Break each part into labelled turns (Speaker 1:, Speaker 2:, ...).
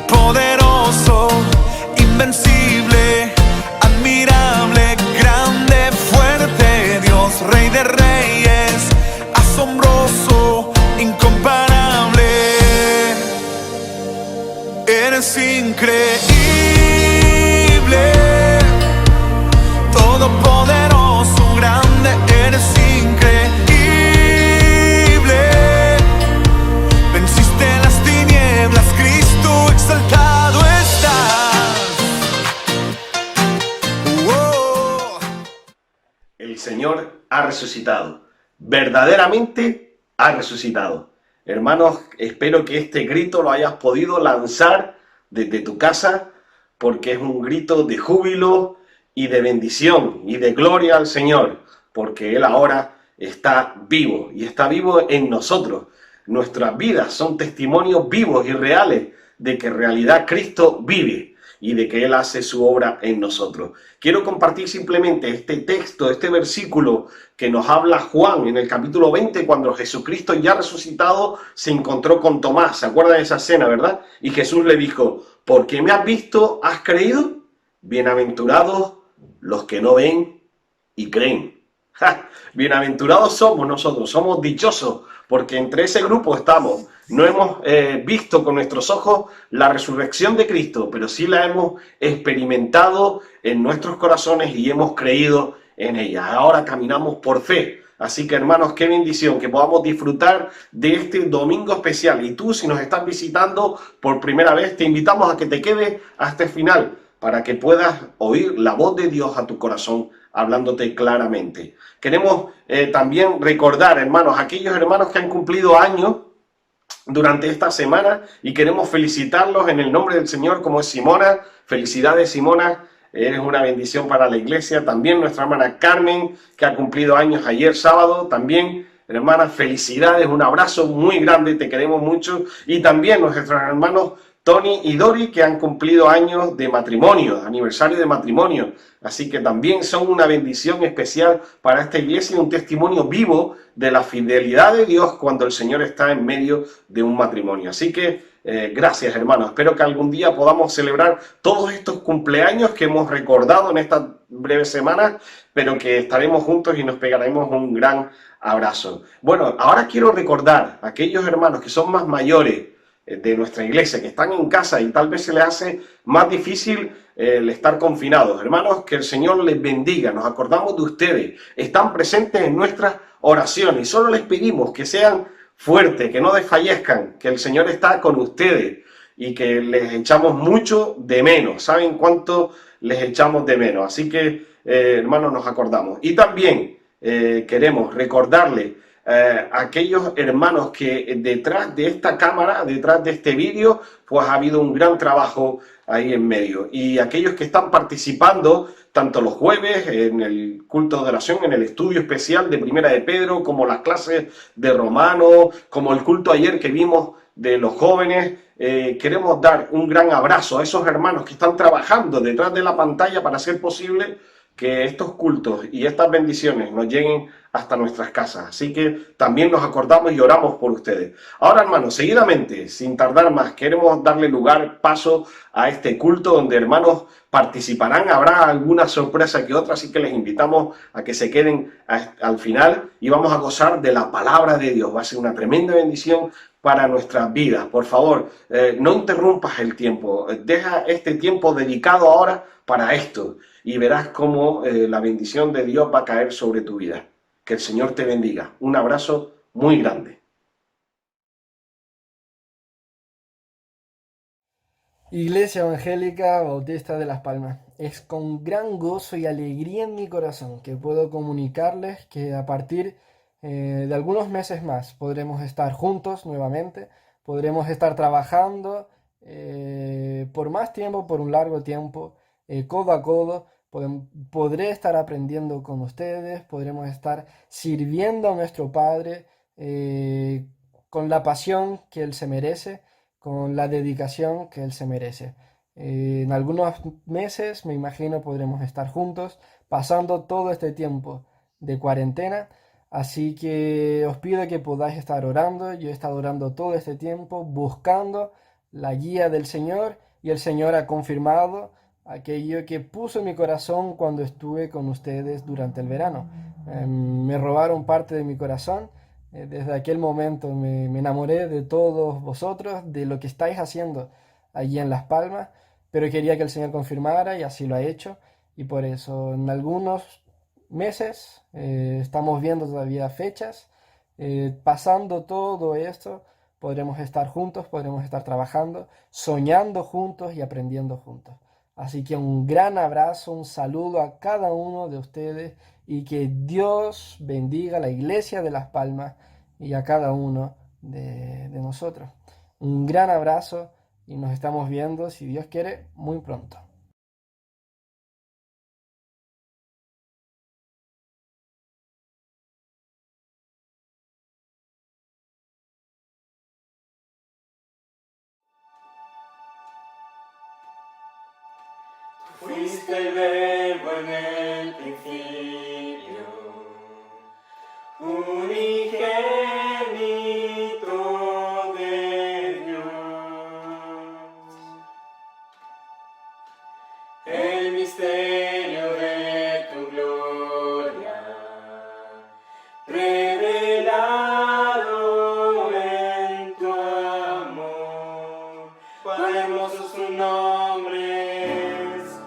Speaker 1: Poderoso, invencible, admirable, grande, fuerte, Dios, Rey de Reyes, asombroso, incomparable. Eres increíble, todopoderoso, grande, eres increíble. Venciste las tinieblas, Cristo exaltado estás. Oh.
Speaker 2: El Señor ha resucitado, verdaderamente ha resucitado. Hermanos, espero que este grito lo hayas podido lanzar desde tu casa, porque es un grito de júbilo y de bendición y de gloria al Señor, porque Él ahora está vivo y está vivo en nosotros. Nuestras vidas son testimonios vivos y reales de que en realidad Cristo vive y de que Él hace su obra en nosotros. Quiero compartir simplemente este texto, este versículo que nos habla Juan en el capítulo 20, cuando Jesucristo ya resucitado se encontró con Tomás. ¿Se acuerdan de esa escena, verdad? Y Jesús le dijo: porque me has visto, has creído. Bienaventurados los que no ven y creen. ¡Ja! Bienaventurados somos nosotros, somos dichosos, porque entre ese grupo estamos. No hemos visto con nuestros ojos la resurrección de Cristo, pero sí la hemos experimentado en nuestros corazones y hemos creído en ella. Ahora caminamos por fe. Así que, hermanos, qué bendición que podamos disfrutar de este domingo especial. Y tú, si nos estás visitando por primera vez, te invitamos a que te quedes hasta el final para que puedas oír la voz de Dios a tu corazón hablándote claramente. Queremos también recordar, hermanos, aquellos hermanos que han cumplido años durante esta semana y queremos felicitarlos en el nombre del Señor, como es Simona. Felicidades, Simona, eres una bendición para la iglesia. También nuestra hermana Carmen, que ha cumplido años ayer sábado. También, hermana, felicidades, un abrazo muy grande, te queremos mucho. Y también nuestros hermanos Tony y Dori, que han cumplido años de matrimonio, aniversario de matrimonio. Así que también son una bendición especial para esta iglesia y un testimonio vivo de la fidelidad de Dios cuando el Señor está en medio de un matrimonio. Así que gracias, hermanos. Espero que algún día podamos celebrar todos estos cumpleaños que hemos recordado en esta breve semana, pero que estaremos juntos y nos pegaremos un gran abrazo. Bueno, ahora quiero recordar a aquellos hermanos que son más mayores de nuestra iglesia, que están en casa y tal vez se les hace más difícil el estar confinados. Hermanos, que el Señor les bendiga. Nos acordamos de ustedes. Están presentes en nuestras oraciones y solo les pedimos que sean fuertes, que no desfallezcan, que el Señor está con ustedes y que les echamos mucho de menos. ¿Saben cuánto les echamos de menos? Así que, hermanos, nos acordamos. Y también queremos recordarles aquellos hermanos que detrás de esta cámara, detrás de este vídeo, pues ha habido un gran trabajo ahí en medio. Y aquellos que están participando, tanto los jueves en el culto de oración, en el estudio especial de Primera de Pedro, como las clases de Romano, como el culto ayer que vimos de los jóvenes, queremos dar un gran abrazo a esos hermanos que están trabajando detrás de la pantalla para hacer posible que estos cultos y estas bendiciones nos lleguen hasta nuestras casas. Así que también nos acordamos y oramos por ustedes. Ahora, hermanos, seguidamente, sin tardar más, queremos darle lugar, paso a este culto donde hermanos participarán. Habrá alguna sorpresa que otra, así que les invitamos a que se queden al final y vamos a gozar de la palabra de Dios. Va a ser una tremenda bendición para nuestras vidas. Por favor, no interrumpas el tiempo. Deja este tiempo dedicado ahora para esto y verás cómo la bendición de Dios va a caer sobre tu vida. Que el Señor te bendiga. Un abrazo muy grande.
Speaker 3: Iglesia Evangélica Bautista de Las Palmas, es con gran gozo y alegría en mi corazón que puedo comunicarles que a partir de algunos meses más podremos estar juntos nuevamente, podremos estar trabajando por más tiempo, por un largo tiempo, codo a codo. Podré estar aprendiendo con ustedes, podremos estar sirviendo a nuestro Padre con la pasión que Él se merece, con la dedicación que Él se merece. En algunos meses, me imagino, podremos estar juntos, pasando todo este tiempo de cuarentena. Así que os pido que podáis estar orando. Yo he estado orando todo este tiempo, buscando la guía del Señor, y el Señor ha confirmado aquello que puso en mi corazón cuando estuve con ustedes durante el verano. Me robaron parte de mi corazón. Desde aquel momento me enamoré de todos vosotros, de lo que estáis haciendo allí en Las Palmas, pero quería que el Señor confirmara y así lo ha hecho. Y por eso en algunos meses, estamos viendo todavía fechas, pasando todo esto, podremos estar juntos, podremos estar trabajando, soñando juntos y aprendiendo juntos. Así que un gran abrazo, un saludo a cada uno de ustedes, y que Dios bendiga a la Iglesia de Las Palmas y a cada uno de nosotros. Un gran abrazo y nos estamos viendo, si Dios quiere, muy pronto.
Speaker 4: Fuiste el verbo en el principio, unigénito de Dios. El misterio de tu gloria, revelado en tu amor. Cuán hermoso su nombre es,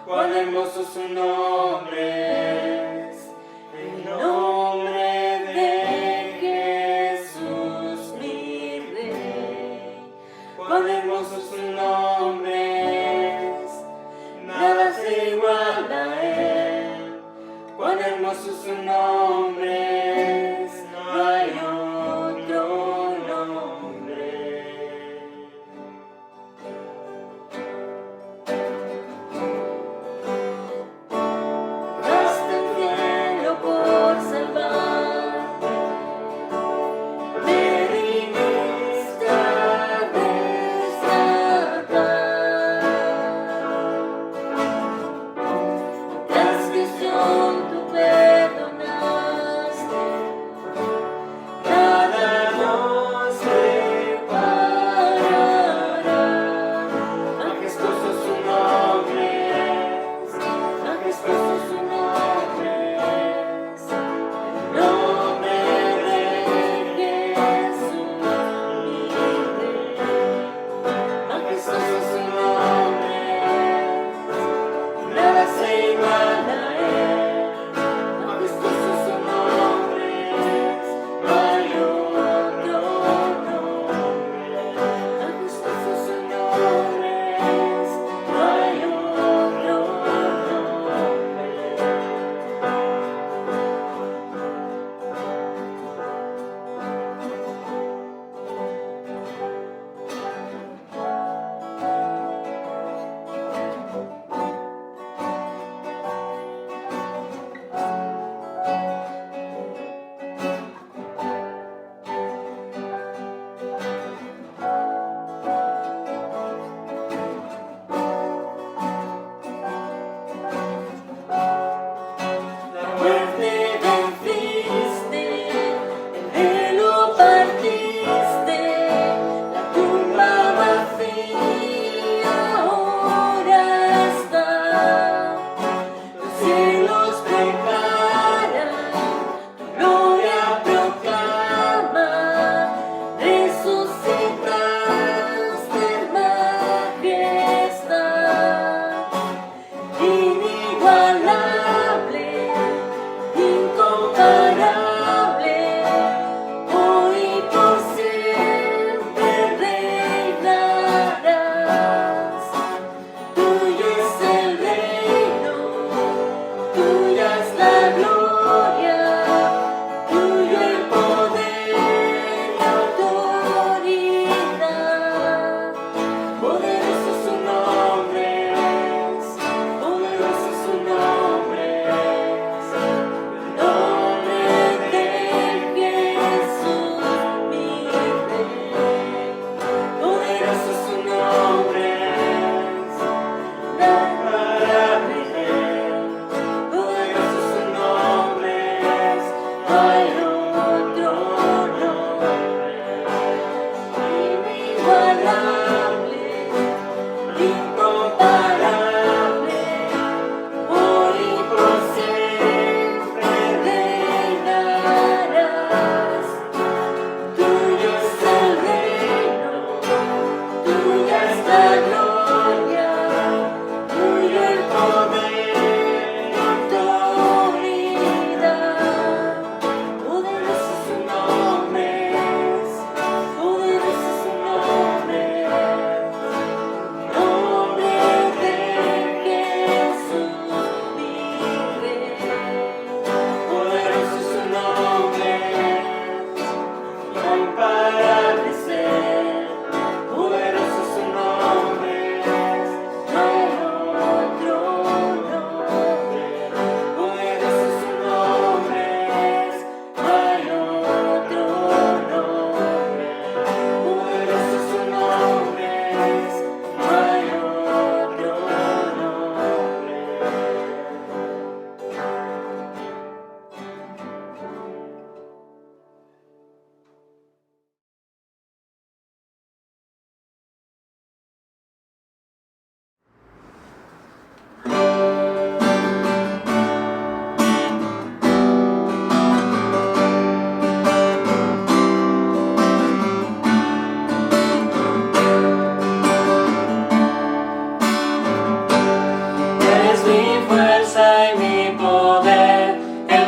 Speaker 4: cuán hermoso su nombre es, el nombre de Jesús mi Rey. Cuán hermoso su nombre es, nada se iguala a él. Cuán hermoso su nombre es, no hay otro nombre. Basta el cielo por salvarte, me viniste a rescatar. Transgresión tú perdonaste,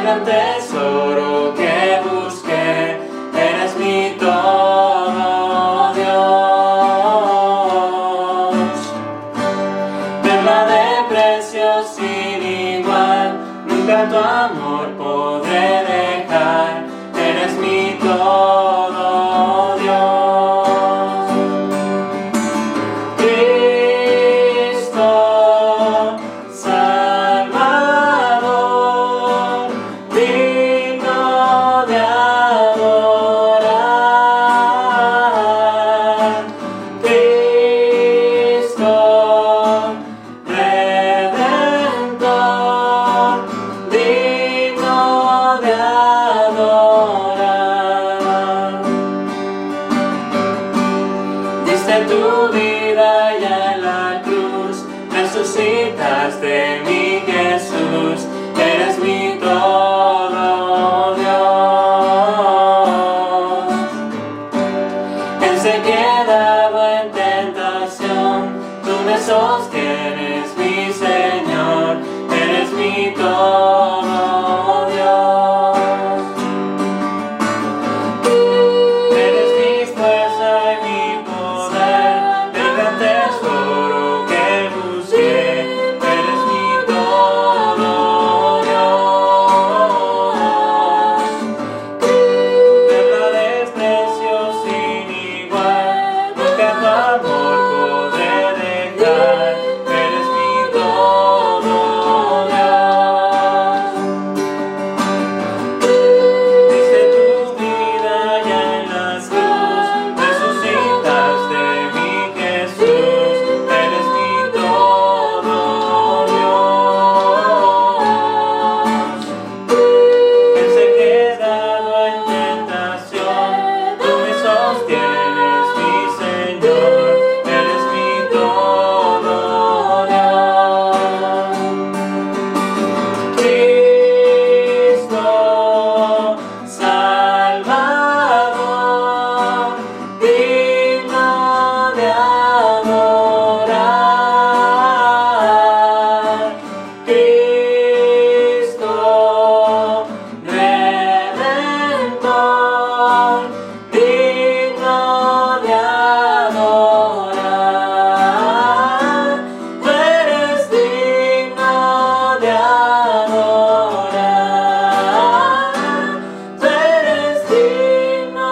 Speaker 4: gran tesoro que busqué, eres mi todo, Dios. Perla de precio sin igual, nunca tu amor podré dejar, eres mi todo, Dios. Cristo, Salvador, digno de adorar. Cristo, Redentor, digno de adorar. Diste tu vida ya en la cruz, resucitaste mi Jesús, eres mi todo, Dios. En sequedad o en tentación, tú me sostienes, mi Señor, eres mi todo, Dios. Eres mi fuerza y mi poder, el gran tesoro que busqué, eres mi todo, Dios. Perla de desprecio sin igual, nunca tu amor podré dejar, eres mi todo, Dios. Diste tu vida ya en la cruz, resucitaste mi Jesús, eres mi todo, Dios. En sequedad o en tentación, tú me sostienes, mi Señor, eres mi todo, Dios. Cristo, Salvador, digno de adorar. Cristo, Redentor, digno de adorar. Tú eres digno de adorar. Tú eres digno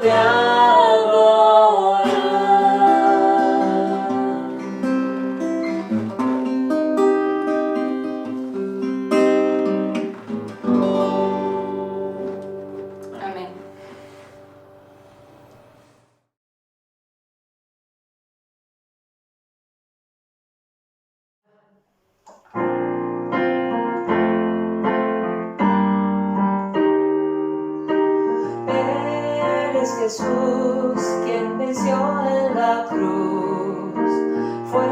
Speaker 4: de adorar. Amén.
Speaker 5: Eres Jesús quien venció en la cruz, fue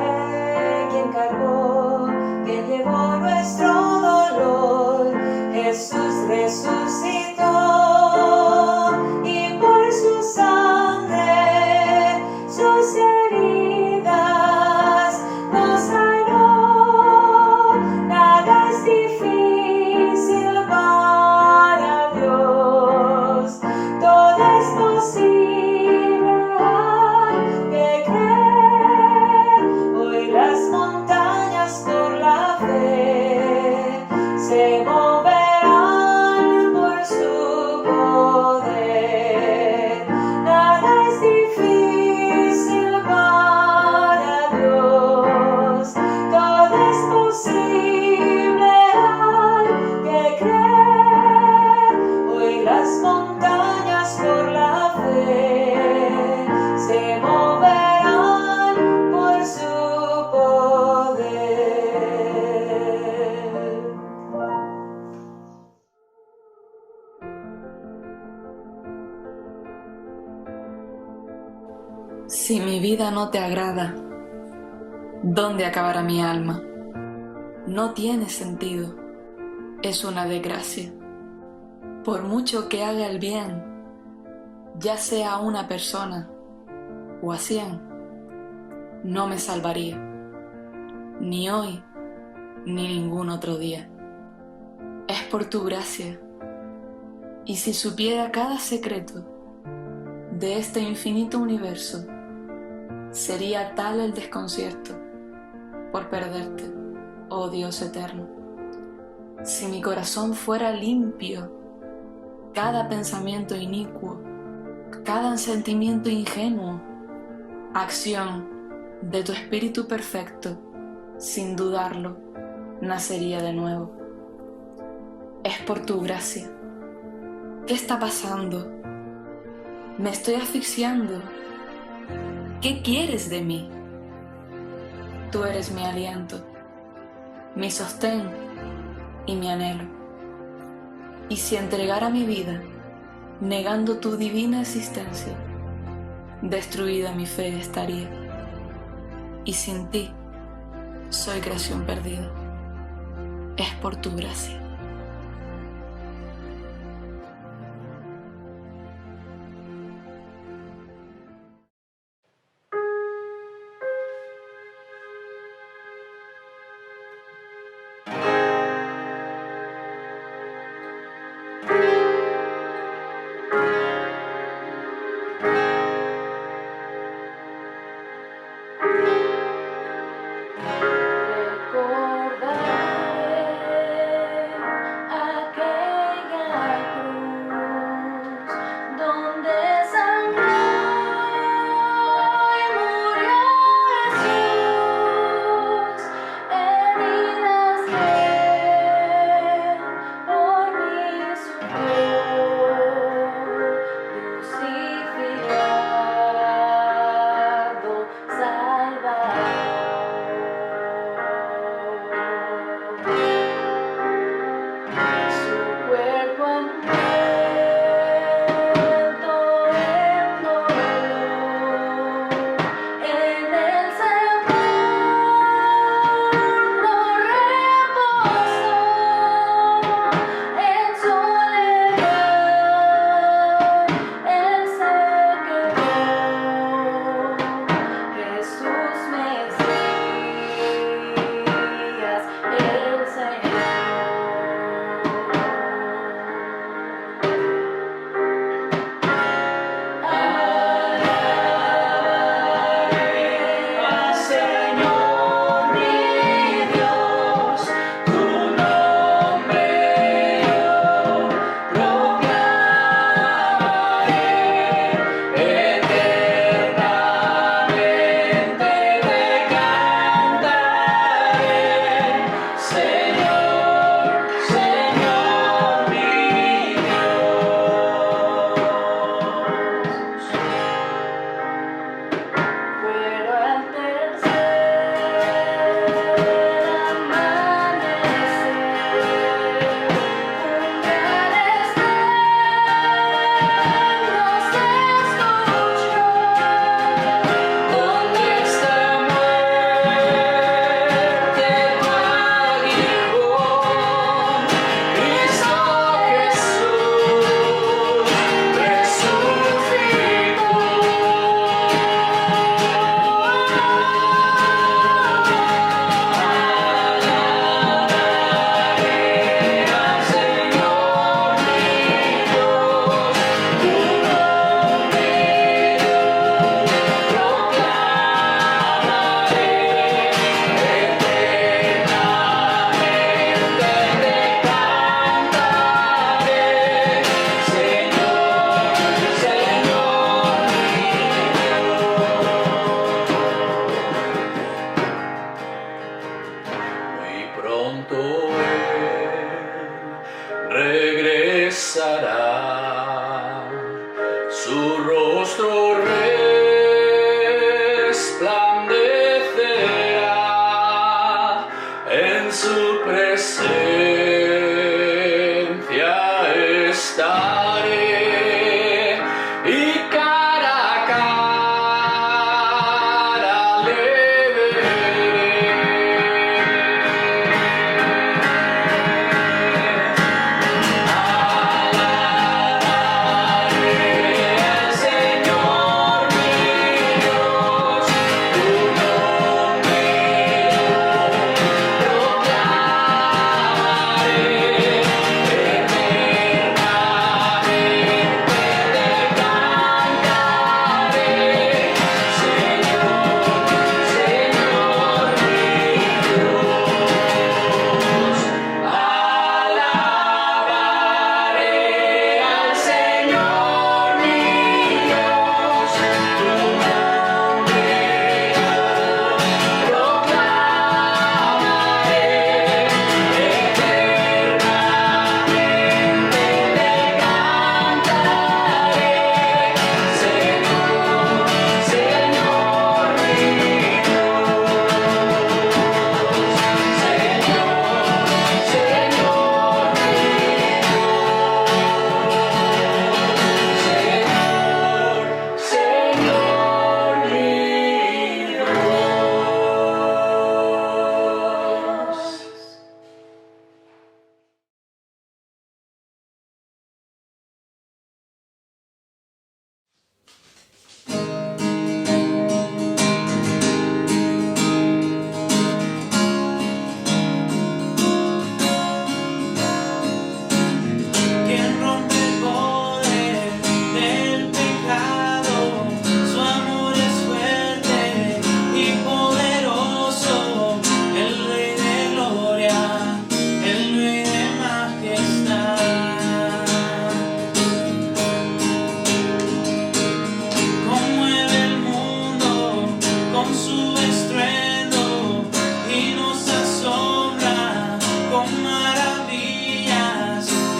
Speaker 5: quien cargó, quien llevó nuestro dolor. Jesús resucitó y por su sangre, sus heridas nos sanó. Nada es difícil para Dios, todo es posible al que cree. Hoy las montañas por la fe se moverán por su poder. Nada es difícil para Dios, todo es posible al que cree. Hoy las montañas por la fe se moverán por su poder.
Speaker 6: Si mi vida no te agrada, ¿dónde acabará mi alma? No tiene sentido, es una desgracia. Por mucho que haga el bien, ya sea a una persona o a 100, no me salvaría, ni hoy ni ningún otro día. Es por tu gracia. Y si supiera cada secreto de este infinito universo, sería tal el desconcierto por perderte, oh Dios eterno. Si mi corazón fuera limpio, cada pensamiento inicuo, cada sentimiento ingenuo, acción de tu Espíritu perfecto, sin dudarlo, nacería de nuevo. Es por tu gracia. ¿Qué está pasando? Me estoy asfixiando. ¿Qué quieres de mí? Tú eres mi aliento, mi sostén y mi anhelo. Y si entregara mi vida, negando tu divina existencia, destruida mi fe estaría. Y sin ti, soy creación perdida. Es por tu gracia.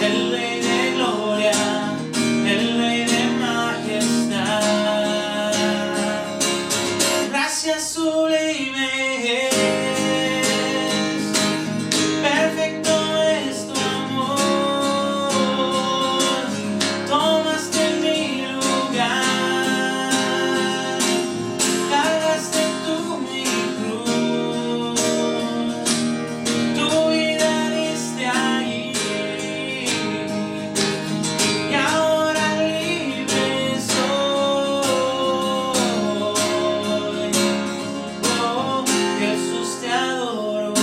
Speaker 4: el Rey de gloria, el Rey de majestad. Gracias sublime es, perfecto es tu amor. Tomaste mi lugar, cargaste tú mi cruz, tu vida diste ahí, y ahora libre soy. Oh, Jesús, te adoro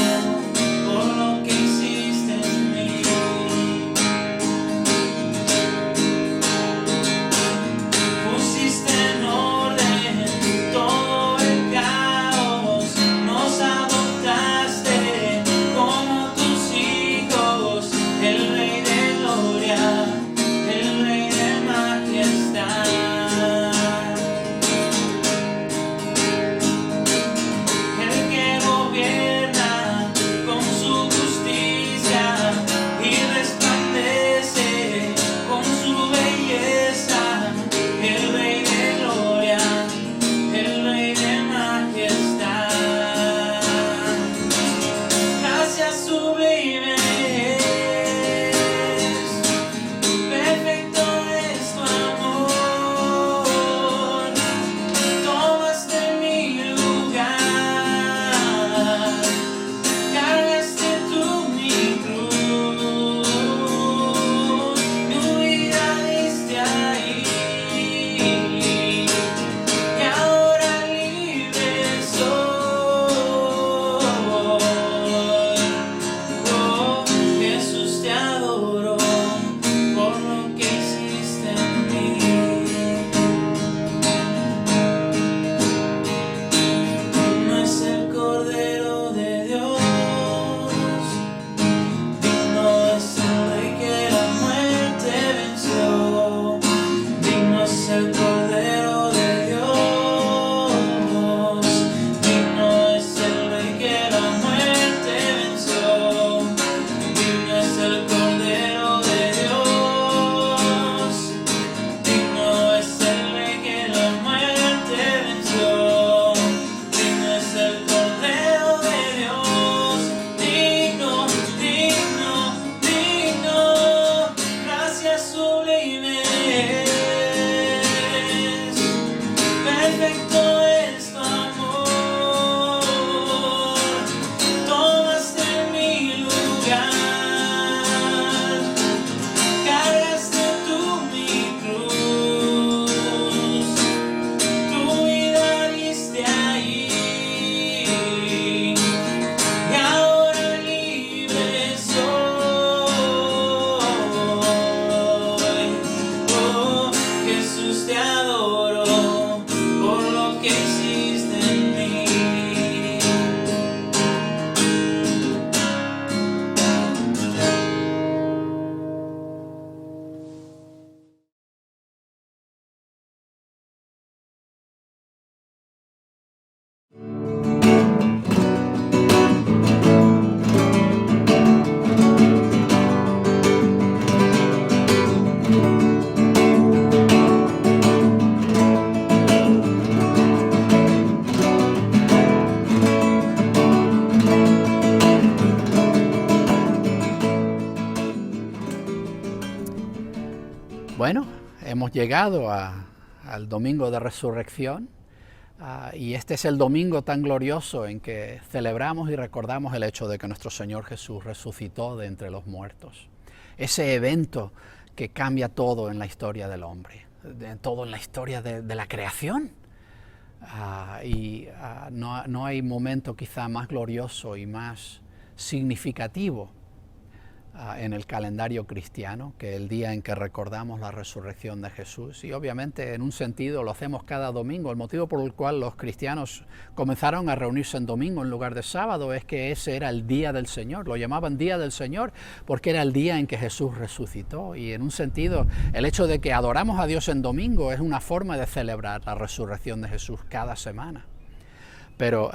Speaker 4: por lo que hiciste en mí. Pusiste en orden todo el caos, nos adoptaste como tus hijos, el Rey de gloria, el Rey de majestad. El que gobierna con su justicia y resplandece con su belleza, el Rey de gloria, el Rey de majestad. Gracias sublime es, perfecto es tu amor. Tomaste mi lugar, cargaste tú mi cruz, tu vida diste ahí, y ahora libre soy. Oh, Jesús, te adoro por lo que hiciste en mí. Digno es el Cordero de Dios, digno es el Rey que la muerte venció. Digno es el Cordero de Dios, digno es el Rey que la muerte venció. Digno es el Cordero de Dios, digno es el Rey que la muerte venció. Digno es el Cordero de Dios, digno, digno, digno. Gracias sublime es, perfecto es tu amor. Tomaste mi lugar, cargaste tú mi cruz, tu vida diste ahí, y ahora libre soy. Oh, Jesús, te adoro por lo que hiciste en mí.
Speaker 7: Bueno, hemos llegado al domingo de resurrección y este es el domingo tan glorioso en que celebramos y recordamos el hecho de que nuestro Señor Jesús resucitó de entre los muertos. Ese evento que cambia todo en la historia del hombre, todo en la historia de la creación. No hay momento quizá más glorioso y más significativo en el calendario cristiano que el día en que recordamos la resurrección de Jesús. Y obviamente en un sentido lo hacemos cada domingo. El motivo por el cual los cristianos comenzaron a reunirse en domingo en lugar de sábado es que ese era el día del Señor. Lo llamaban día del Señor porque era el día en que Jesús resucitó. Y en un sentido el hecho de que adoramos a Dios en domingo es una forma de celebrar la resurrección de Jesús cada semana. pero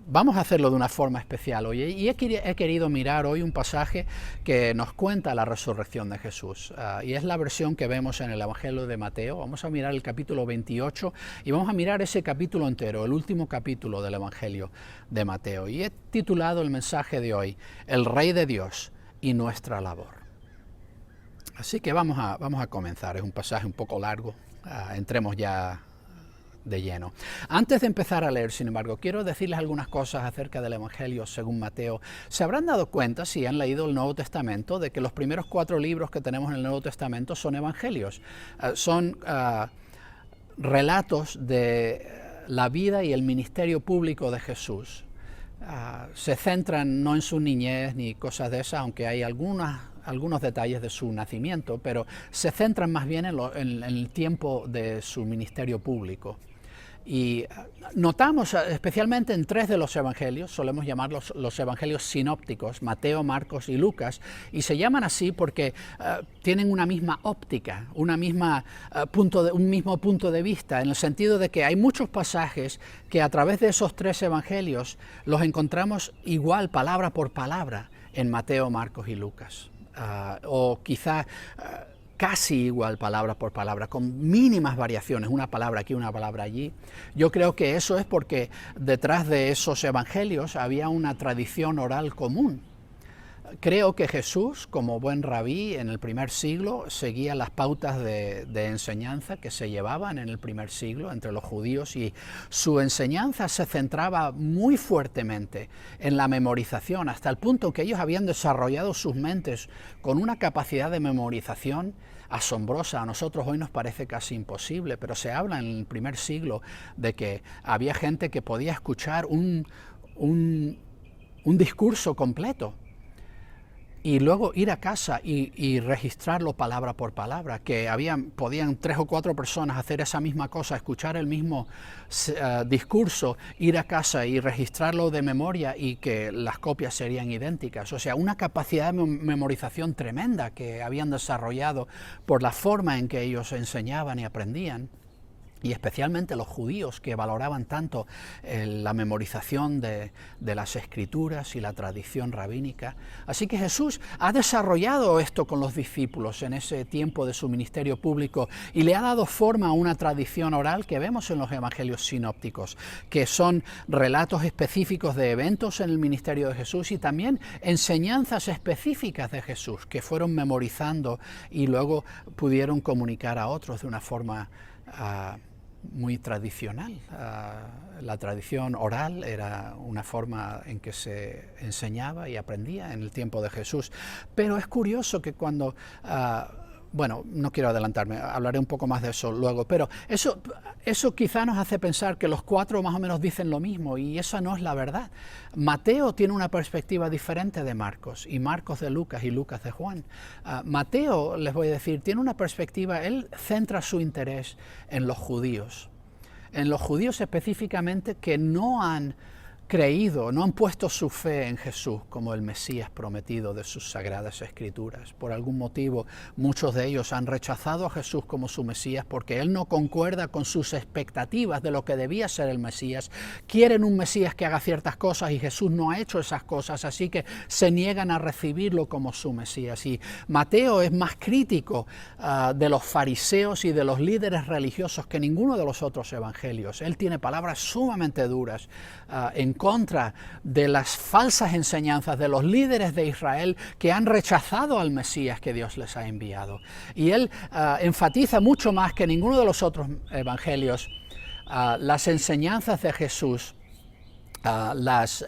Speaker 7: vamos a hacerlo de una forma especial hoy. Y he querido mirar hoy un pasaje que nos cuenta la resurrección de Jesús. Y es la versión que vemos en el Evangelio de Mateo. Vamos a mirar el capítulo 28 y vamos a mirar ese capítulo entero, el último capítulo del Evangelio de Mateo. Y he titulado el mensaje de hoy, El Rey de Dios y nuestra labor. Así que vamos a comenzar. Es un pasaje un poco largo. Entremos ya de lleno. Antes de empezar a leer, sin embargo, quiero decirles algunas cosas acerca del Evangelio según Mateo. Se habrán dado cuenta, si han leído el Nuevo Testamento, de que los primeros 4 libros que tenemos en el Nuevo Testamento son evangelios. Son relatos de la vida y el ministerio público de Jesús. Se centran no en su niñez ni cosas de esas, aunque hay algunos detalles de su nacimiento, pero se centran más bien en el tiempo de su ministerio público. Y notamos especialmente en 3 de los evangelios, solemos llamarlos los evangelios sinópticos, Mateo, Marcos y Lucas, y se llaman así porque tienen una misma óptica, un mismo punto de vista, en el sentido de que hay muchos pasajes que a través de esos 3 evangelios los encontramos igual, palabra por palabra, en Mateo, Marcos y Lucas. O quizá casi igual palabra por palabra, con mínimas variaciones, una palabra aquí, una palabra allí. Yo creo que eso es porque detrás de esos evangelios había una tradición oral común. Creo que Jesús, como buen rabí en el primer siglo, seguía las pautas de enseñanza que se llevaban en el primer siglo entre los judíos, y su enseñanza se centraba muy fuertemente en la memorización, hasta el punto que ellos habían desarrollado sus mentes con una capacidad de memorización asombrosa. A nosotros hoy nos parece casi imposible, pero se habla en el primer siglo de que había gente que podía escuchar un discurso completo y luego ir a casa y registrarlo palabra por palabra, que podían 3 o 4 personas hacer esa misma cosa, escuchar el mismo discurso, ir a casa y registrarlo de memoria, y que las copias serían idénticas. O sea, una capacidad de memorización tremenda que habían desarrollado por la forma en que ellos enseñaban y aprendían. Y especialmente los judíos, que valoraban tanto la memorización de las escrituras y la tradición rabínica. Así que Jesús ha desarrollado esto con los discípulos en ese tiempo de su ministerio público, y le ha dado forma a una tradición oral que vemos en los evangelios sinópticos, que son relatos específicos de eventos en el ministerio de Jesús y también enseñanzas específicas de Jesús que fueron memorizando y luego pudieron comunicar a otros de una forma muy tradicional. La tradición oral era una forma en que se enseñaba y aprendía en el tiempo de Jesús. Pero es curioso que cuando bueno, no quiero adelantarme, hablaré un poco más de eso luego, pero eso quizá nos hace pensar que los 4 más o menos dicen lo mismo, y esa no es la verdad. Mateo tiene una perspectiva diferente de Marcos, y Marcos de Lucas, y Lucas de Juan. Mateo, les voy a decir, tiene una perspectiva, él centra su interés en los judíos específicamente, que no han creído, no han puesto su fe en Jesús como el Mesías prometido de sus sagradas escrituras. Por algún motivo, muchos de ellos han rechazado a Jesús como su Mesías porque Él no concuerda con sus expectativas de lo que debía ser el Mesías. Quieren un Mesías que haga ciertas cosas y Jesús no ha hecho esas cosas, así que se niegan a recibirlo como su Mesías. Y Mateo es más crítico de los fariseos y de los líderes religiosos que ninguno de los otros evangelios. Él tiene palabras sumamente duras en contra de las falsas enseñanzas de los líderes de Israel que han rechazado al Mesías que Dios les ha enviado. Y él enfatiza mucho más que ninguno de los otros evangelios las enseñanzas de Jesús, la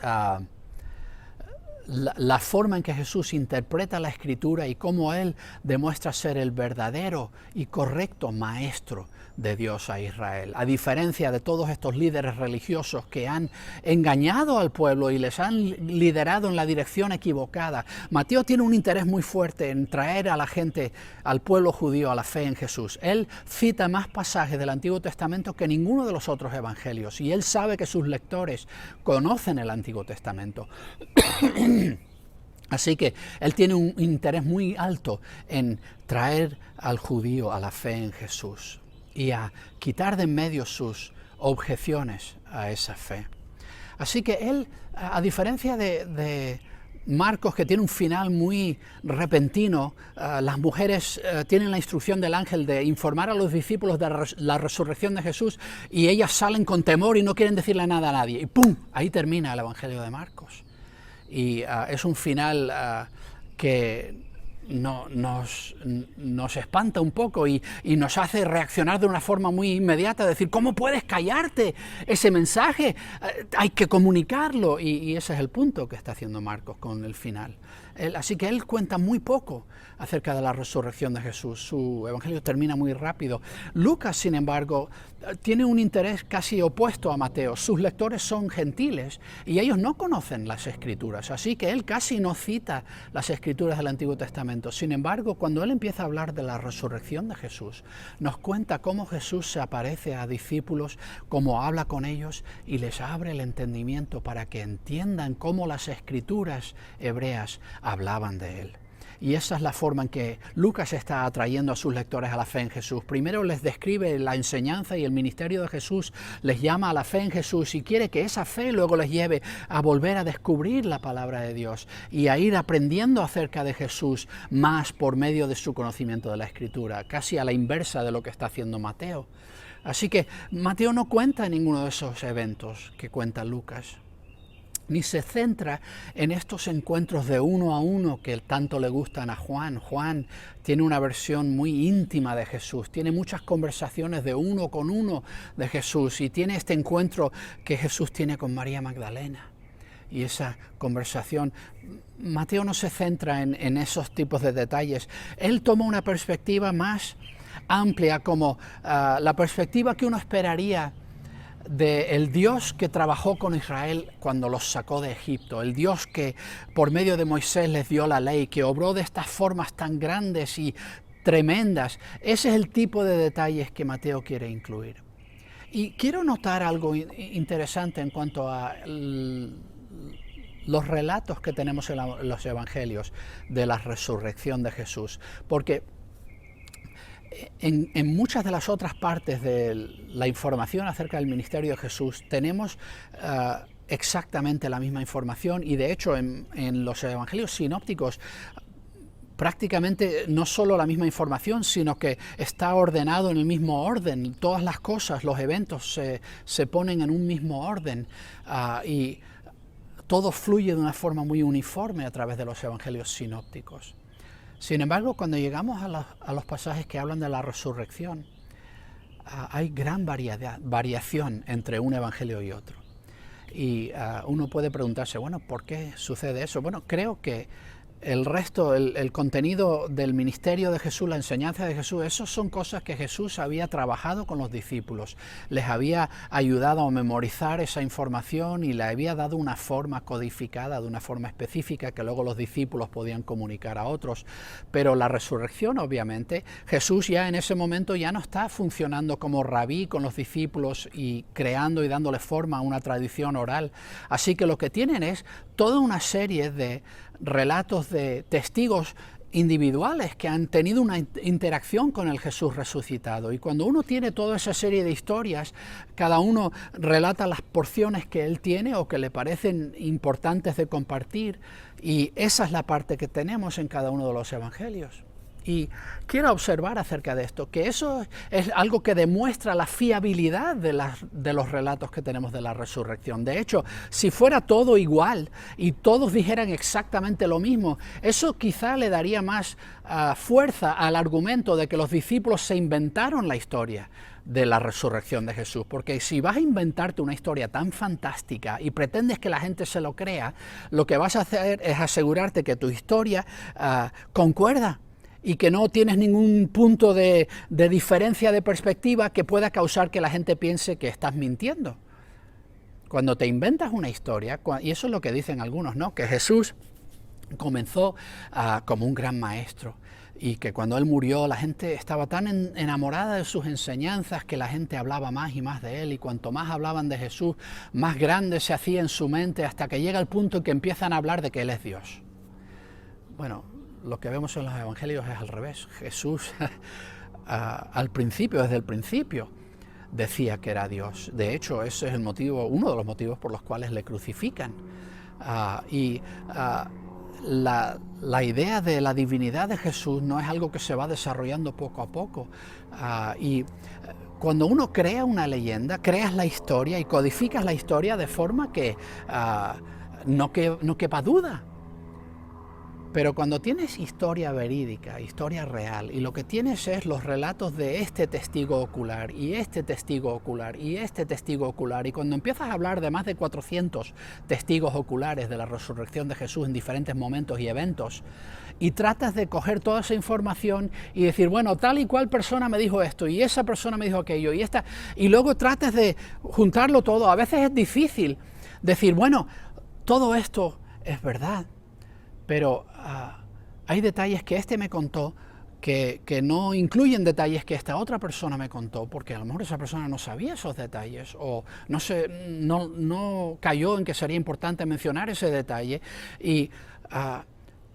Speaker 7: forma en que Jesús interpreta la Escritura y cómo Él demuestra ser el verdadero y correcto maestro de Dios a Israel. A diferencia de todos estos líderes religiosos que han engañado al pueblo y les han liderado en la dirección equivocada, Mateo tiene un interés muy fuerte en traer a la gente, al pueblo judío, a la fe en Jesús. Él cita más pasajes del Antiguo Testamento que ninguno de los otros evangelios, y él sabe que sus lectores conocen el Antiguo Testamento. Así que él tiene un interés muy alto en traer al judío a la fe en Jesús y a quitar de en medio sus objeciones a esa fe. Así que él, a diferencia de Marcos, que tiene un final muy repentino, las mujeres tienen la instrucción del ángel de informar a los discípulos de la resurrección de Jesús y ellas salen con temor y no quieren decirle nada a nadie. Y ¡pum! Ahí termina el Evangelio de Marcos. Y es un final que nos espanta un poco y nos hace reaccionar de una forma muy inmediata, decir, ¿cómo puedes callarte? Ese mensaje hay que comunicarlo, y ese es el punto que está haciendo Marcos con el final. Así que él cuenta muy poco acerca de la resurrección de Jesús. Su evangelio termina muy rápido. Lucas, sin embargo, tiene un interés casi opuesto a Mateo. Sus lectores son gentiles y ellos no conocen las Escrituras, así que él casi no cita las Escrituras del Antiguo Testamento. Sin embargo, cuando él empieza a hablar de la resurrección de Jesús, nos cuenta cómo Jesús se aparece a discípulos, cómo habla con ellos y les abre el entendimiento para que entiendan cómo las Escrituras hebreas hablaban de él. Y esa es la forma en que Lucas está atrayendo a sus lectores a la fe en Jesús. Primero les describe la enseñanza y el ministerio de Jesús, les llama a la fe en Jesús y quiere que esa fe luego les lleve a volver a descubrir la palabra de Dios y a ir aprendiendo acerca de Jesús más por medio de su conocimiento de la Escritura, casi a la inversa de lo que está haciendo Mateo. Así que Mateo no cuenta ninguno de esos eventos que cuenta Lucas, ni se centra en estos encuentros de uno a uno que tanto le gustan a Juan. Juan tiene una versión muy íntima de Jesús, tiene muchas conversaciones de uno con uno de Jesús y tiene este encuentro que Jesús tiene con María Magdalena. Y esa conversación, Mateo no se centra en esos tipos de detalles. Él toma una perspectiva más amplia, como la perspectiva que uno esperaría del Dios que trabajó con Israel cuando los sacó de Egipto, el Dios que por medio de Moisés les dio la ley, que obró de estas formas tan grandes y tremendas. Ese es el tipo de detalles que Mateo quiere incluir. Y quiero notar algo interesante en cuanto a los relatos que tenemos en los evangelios de la resurrección de Jesús, porque en muchas de las otras partes de la información acerca del ministerio de Jesús tenemos exactamente la misma información, y de hecho en los evangelios sinópticos prácticamente no solo la misma información, sino que está ordenado en el mismo orden. Todas las cosas, los eventos se ponen en un mismo orden y todo fluye de una forma muy uniforme a través de los evangelios sinópticos. Sin embargo, cuando llegamos a los pasajes que hablan de la resurrección, hay gran variación entre un evangelio y otro. Y uno puede preguntarse, bueno, ¿por qué sucede eso? Bueno, creo que el resto, el contenido del ministerio de Jesús, la enseñanza de Jesús, esas son cosas que Jesús había trabajado con los discípulos, les había ayudado a memorizar esa información y le había dado una forma codificada, de una forma específica que luego los discípulos podían comunicar a otros. Pero la resurrección, obviamente, Jesús ya en ese momento ya no está funcionando como rabí con los discípulos y creando y dándole forma a una tradición oral. Así que lo que tienen es toda una serie de relatos de testigos individuales que han tenido una interacción con el Jesús resucitado. Y cuando uno tiene toda esa serie de historias, cada uno relata las porciones que él tiene o que le parecen importantes de compartir, y esa es la parte que tenemos en cada uno de los evangelios. Y quiero observar acerca de esto, que eso es algo que demuestra la fiabilidad de los relatos que tenemos de la resurrección. De hecho, si fuera todo igual y todos dijeran exactamente lo mismo, eso quizá le daría más fuerza al argumento de que los discípulos se inventaron la historia de la resurrección de Jesús. Porque si vas a inventarte una historia tan fantástica y pretendes que la gente se lo crea, lo que vas a hacer es asegurarte que tu historia concuerda y que no tienes ningún punto de diferencia de perspectiva que pueda causar que la gente piense que estás mintiendo. Cuando te inventas una historia, y eso es lo que dicen algunos, ¿no?, que Jesús comenzó como un gran maestro y que cuando él murió la gente estaba tan enamorada de sus enseñanzas que la gente hablaba más y más de él, y cuanto más hablaban de Jesús, más grande se hacía en su mente, hasta que llega el punto en que empiezan a hablar de que él es Dios. Bueno, lo que vemos en los evangelios es al revés. Jesús al principio, desde el principio, decía que era Dios. De hecho, ese es el motivo, uno de los motivos por los cuales le crucifican. La idea de la divinidad de Jesús no es algo que se va desarrollando poco a poco. Cuando uno crea una leyenda, creas la historia y codificas la historia de forma que no quepa duda. Pero cuando tienes historia verídica, historia real, y lo que tienes es los relatos de este testigo ocular, y este testigo ocular, y este testigo ocular, y cuando empiezas a hablar de más de 400 testigos oculares de la resurrección de Jesús en diferentes momentos y eventos, y tratas de coger toda esa información y decir, bueno, tal y cual persona me dijo esto, y esa persona me dijo aquello, y luego tratas de juntarlo todo, a veces es difícil decir, bueno, todo esto es verdad, pero hay detalles que este me contó que no incluyen detalles que esta otra persona me contó, porque a lo mejor esa persona no sabía esos detalles o no cayó en que sería importante mencionar ese detalle. Y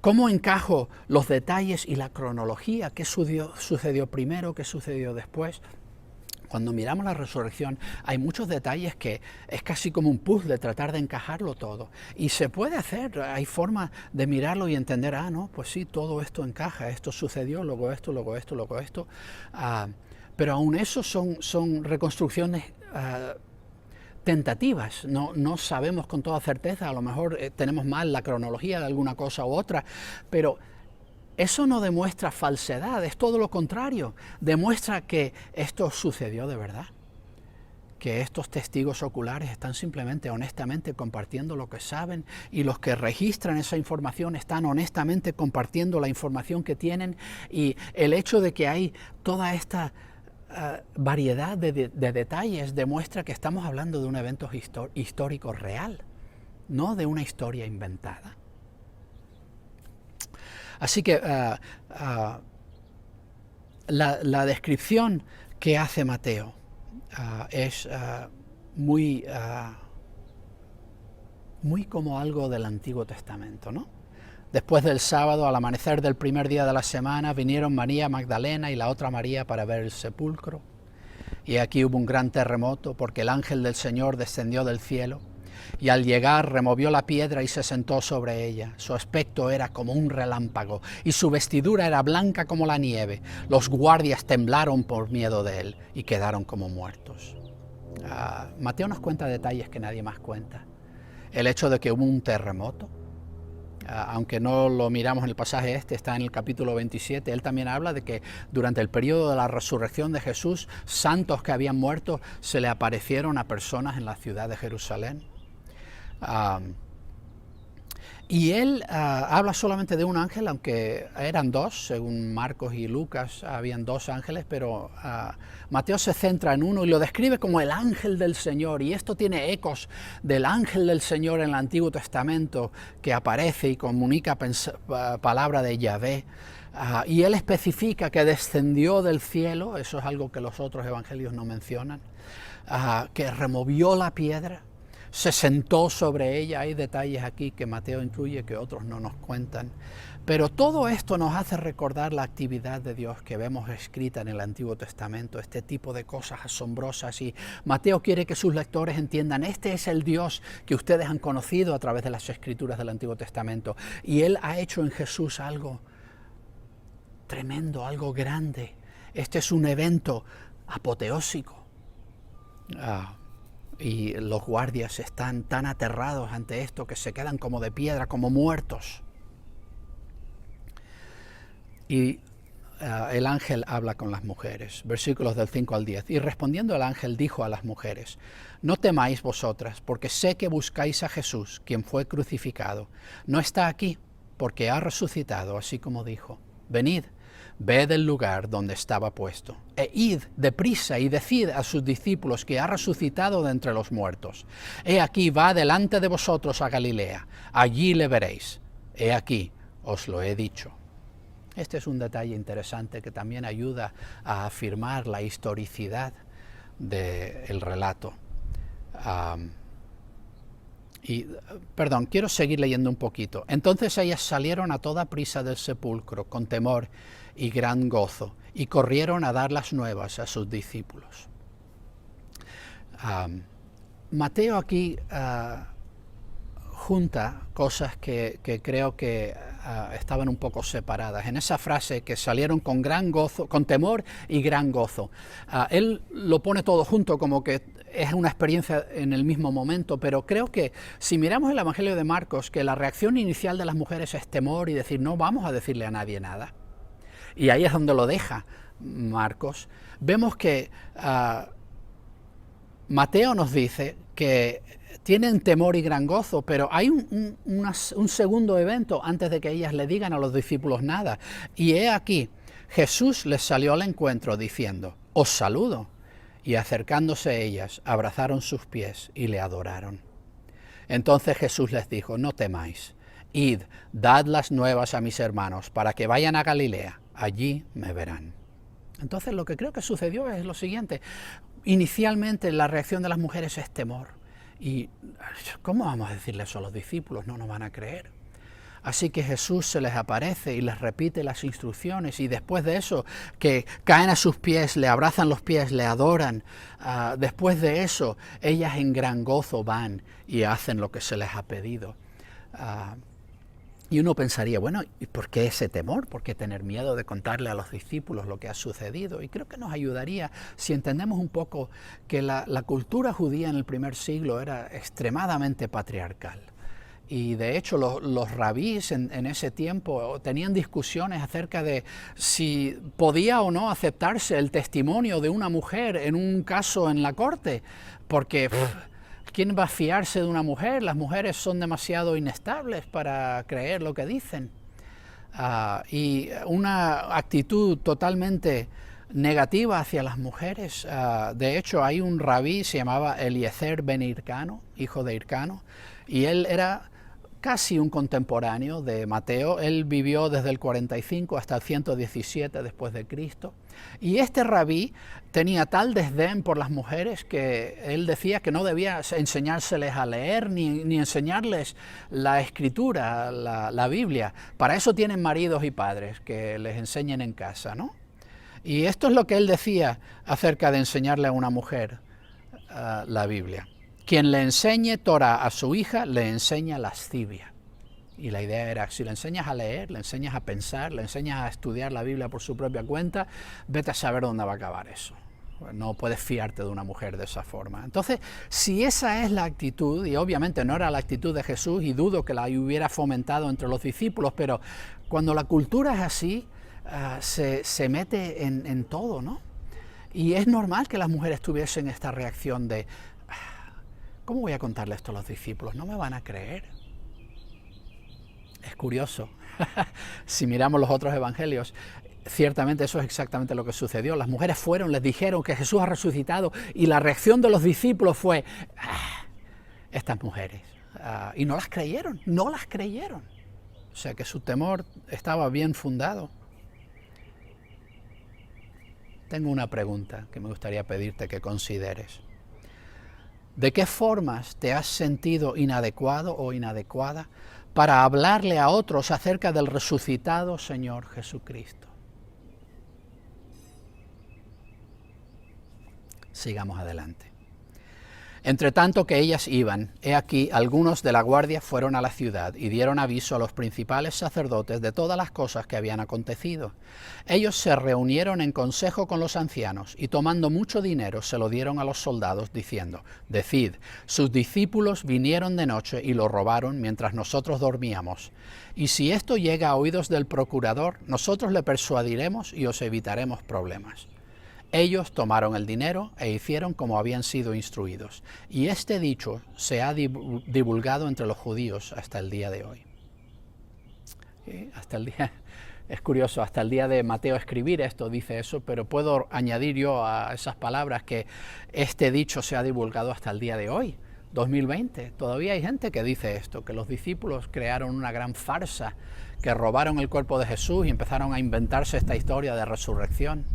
Speaker 7: ¿cómo encajo los detalles y la cronología? ¿Qué sucedió primero? ¿Qué sucedió después? Cuando miramos la resurrección hay muchos detalles que es casi como un puzzle, tratar de encajarlo todo. Y se puede hacer, hay formas de mirarlo y entender, no, pues sí, todo esto encaja, esto sucedió, luego esto, luego esto, luego esto. Pero aún eso son reconstrucciones tentativas, no sabemos con toda certeza, a lo mejor tenemos mal la cronología de alguna cosa u otra, pero eso no demuestra falsedad, es todo lo contrario, demuestra que esto sucedió de verdad, que estos testigos oculares están simplemente, honestamente compartiendo lo que saben y los que registran esa información están honestamente compartiendo la información que tienen, y el hecho de que hay toda esta variedad de detalles demuestra que estamos hablando de un evento histórico real, no de una historia inventada. Así que la descripción que hace Mateo es muy como algo del Antiguo Testamento, ¿no? Después del sábado, al amanecer del primer día de la semana, vinieron María Magdalena y la otra María para ver el sepulcro. Y aquí hubo un gran terremoto, porque el ángel del Señor descendió del cielo, y al llegar removió la piedra y se sentó sobre ella. Su aspecto era como un relámpago y su vestidura era blanca como la nieve. Los guardias temblaron por miedo de él y quedaron como muertos. Mateo nos cuenta detalles que nadie más cuenta. El hecho de que hubo un terremoto, aunque no lo miramos en el pasaje está en el capítulo 27, él también habla de que durante el periodo de la resurrección de Jesús, santos que habían muerto se le aparecieron a personas en la ciudad de Jerusalén. Y él habla solamente de un ángel, aunque eran dos, según Marcos y Lucas, habían dos ángeles, pero Mateo se centra en uno y lo describe como el ángel del Señor, y esto tiene ecos del ángel del Señor en el Antiguo Testamento, que aparece y comunica palabra de Yahvé. Y él especifica que descendió del cielo, eso es algo que los otros evangelios no mencionan, que removió la piedra, se sentó sobre ella. Hay detalles aquí que Mateo incluye que otros no nos cuentan, pero todo esto nos hace recordar la actividad de Dios que vemos escrita en el Antiguo Testamento, este tipo de cosas asombrosas, y Mateo quiere que sus lectores entiendan, este es el Dios que ustedes han conocido a través de las Escrituras del Antiguo Testamento, y Él ha hecho en Jesús algo tremendo, algo grande. Este es un evento apoteósico. Y los guardias están tan aterrados ante esto que se quedan como de piedra, como muertos. Y el ángel habla con las mujeres, versículos del 5 al 10. Y respondiendo el ángel dijo a las mujeres, no temáis vosotras, porque sé que buscáis a Jesús, quien fue crucificado. No está aquí, porque ha resucitado, así como dijo. Venid, ved el lugar donde estaba puesto, e id deprisa y decid a sus discípulos que ha resucitado de entre los muertos. He aquí va delante de vosotros a Galilea, allí le veréis. He aquí, os lo he dicho. Este es un detalle interesante que también ayuda a afirmar la historicidad del relato. Quiero seguir leyendo un poquito. Entonces ellas salieron a toda prisa del sepulcro, con temor y gran gozo, y corrieron a dar las nuevas a sus discípulos. Mateo aquí junta cosas que creo que estaban un poco separadas. En esa frase que salieron con gran gozo, con temor y gran gozo. Él lo pone todo junto como que es una experiencia en el mismo momento, pero creo que si miramos el Evangelio de Marcos, que la reacción inicial de las mujeres es temor y decir no vamos a decirle a nadie nada. Y ahí es donde lo deja Marcos. Vemos que Mateo nos dice que tienen temor y gran gozo, pero hay un segundo evento antes de que ellas le digan a los discípulos nada. Y he aquí, Jesús les salió al encuentro diciendo, os saludo. Y acercándose a ellas, abrazaron sus pies y le adoraron. Entonces Jesús les dijo, no temáis, id, dad las nuevas a mis hermanos, para que vayan a Galilea, allí me verán. Entonces lo que creo que sucedió es lo siguiente. Inicialmente la reacción de las mujeres es temor. ¿Y cómo vamos a decirle eso a los discípulos? No nos van a creer. Así que Jesús se les aparece y les repite las instrucciones, y después de eso, que caen a sus pies, le abrazan los pies, le adoran. Después de eso, ellas en gran gozo van y hacen lo que se les ha pedido. Y uno pensaría, bueno, ¿y por qué ese temor? ¿Por qué tener miedo de contarle a los discípulos lo que ha sucedido? Y creo que nos ayudaría si entendemos un poco que la cultura judía en el primer siglo era extremadamente patriarcal. Y de hecho los rabís en ese tiempo tenían discusiones acerca de si podía o no aceptarse el testimonio de una mujer en un caso en la corte, porque ¿quién va a fiarse de una mujer? Las mujeres son demasiado inestables para creer lo que dicen. Y una actitud totalmente negativa hacia las mujeres. De hecho, hay un rabí, se llamaba Eliezer ben Hircano, hijo de Hircano, y él era casi un contemporáneo de Mateo. Él vivió desde el 45 hasta el 117 después de Cristo. Y este rabí tenía tal desdén por las mujeres que él decía que no debía enseñárseles a leer ni enseñarles la escritura, la Biblia. Para eso tienen maridos y padres que les enseñen en casa, ¿no? Y esto es lo que él decía acerca de enseñarle a una mujer la Biblia. Quien le enseñe Torah a su hija, le enseña lascivia. Y la idea era, si le enseñas a leer, le enseñas a pensar, le enseñas a estudiar la Biblia por su propia cuenta, vete a saber dónde va a acabar eso. No puedes fiarte de una mujer de esa forma. Entonces, si esa es la actitud, y obviamente no era la actitud de Jesús, y dudo que la hubiera fomentado entre los discípulos, pero cuando la cultura es así, se mete en todo, ¿no? Y es normal que las mujeres tuviesen esta reacción de, ¿cómo voy a contarle esto a los discípulos? No me van a creer. Es curioso. Si miramos los otros evangelios, ciertamente eso es exactamente lo que sucedió. Las mujeres fueron, les dijeron que Jesús ha resucitado, y la reacción de los discípulos fue, estas mujeres. Y no las creyeron, no las creyeron. O sea que su temor estaba bien fundado. Tengo una pregunta que me gustaría pedirte que consideres. ¿De qué formas te has sentido inadecuado o inadecuada para hablarle a otros acerca del resucitado Señor Jesucristo? Sigamos adelante. Entre tanto que ellas iban, he aquí, algunos de la guardia fueron a la ciudad y dieron aviso a los principales sacerdotes de todas las cosas que habían acontecido. Ellos se reunieron en consejo con los ancianos y tomando mucho dinero se lo dieron a los soldados diciendo, decid, sus discípulos vinieron de noche y lo robaron mientras nosotros dormíamos. Y si esto llega a oídos del procurador, nosotros le persuadiremos y os evitaremos problemas. Ellos tomaron el dinero e hicieron como habían sido instruidos, y este dicho se ha divulgado entre los judíos hasta el día de hoy. Es curioso, hasta el día de Mateo escribir esto dice eso, pero puedo añadir yo a esas palabras que este dicho se ha divulgado hasta el día de hoy, 2020. Todavía hay gente que dice esto, que los discípulos crearon una gran farsa, que robaron el cuerpo de Jesús y empezaron a inventarse esta historia de resurrección.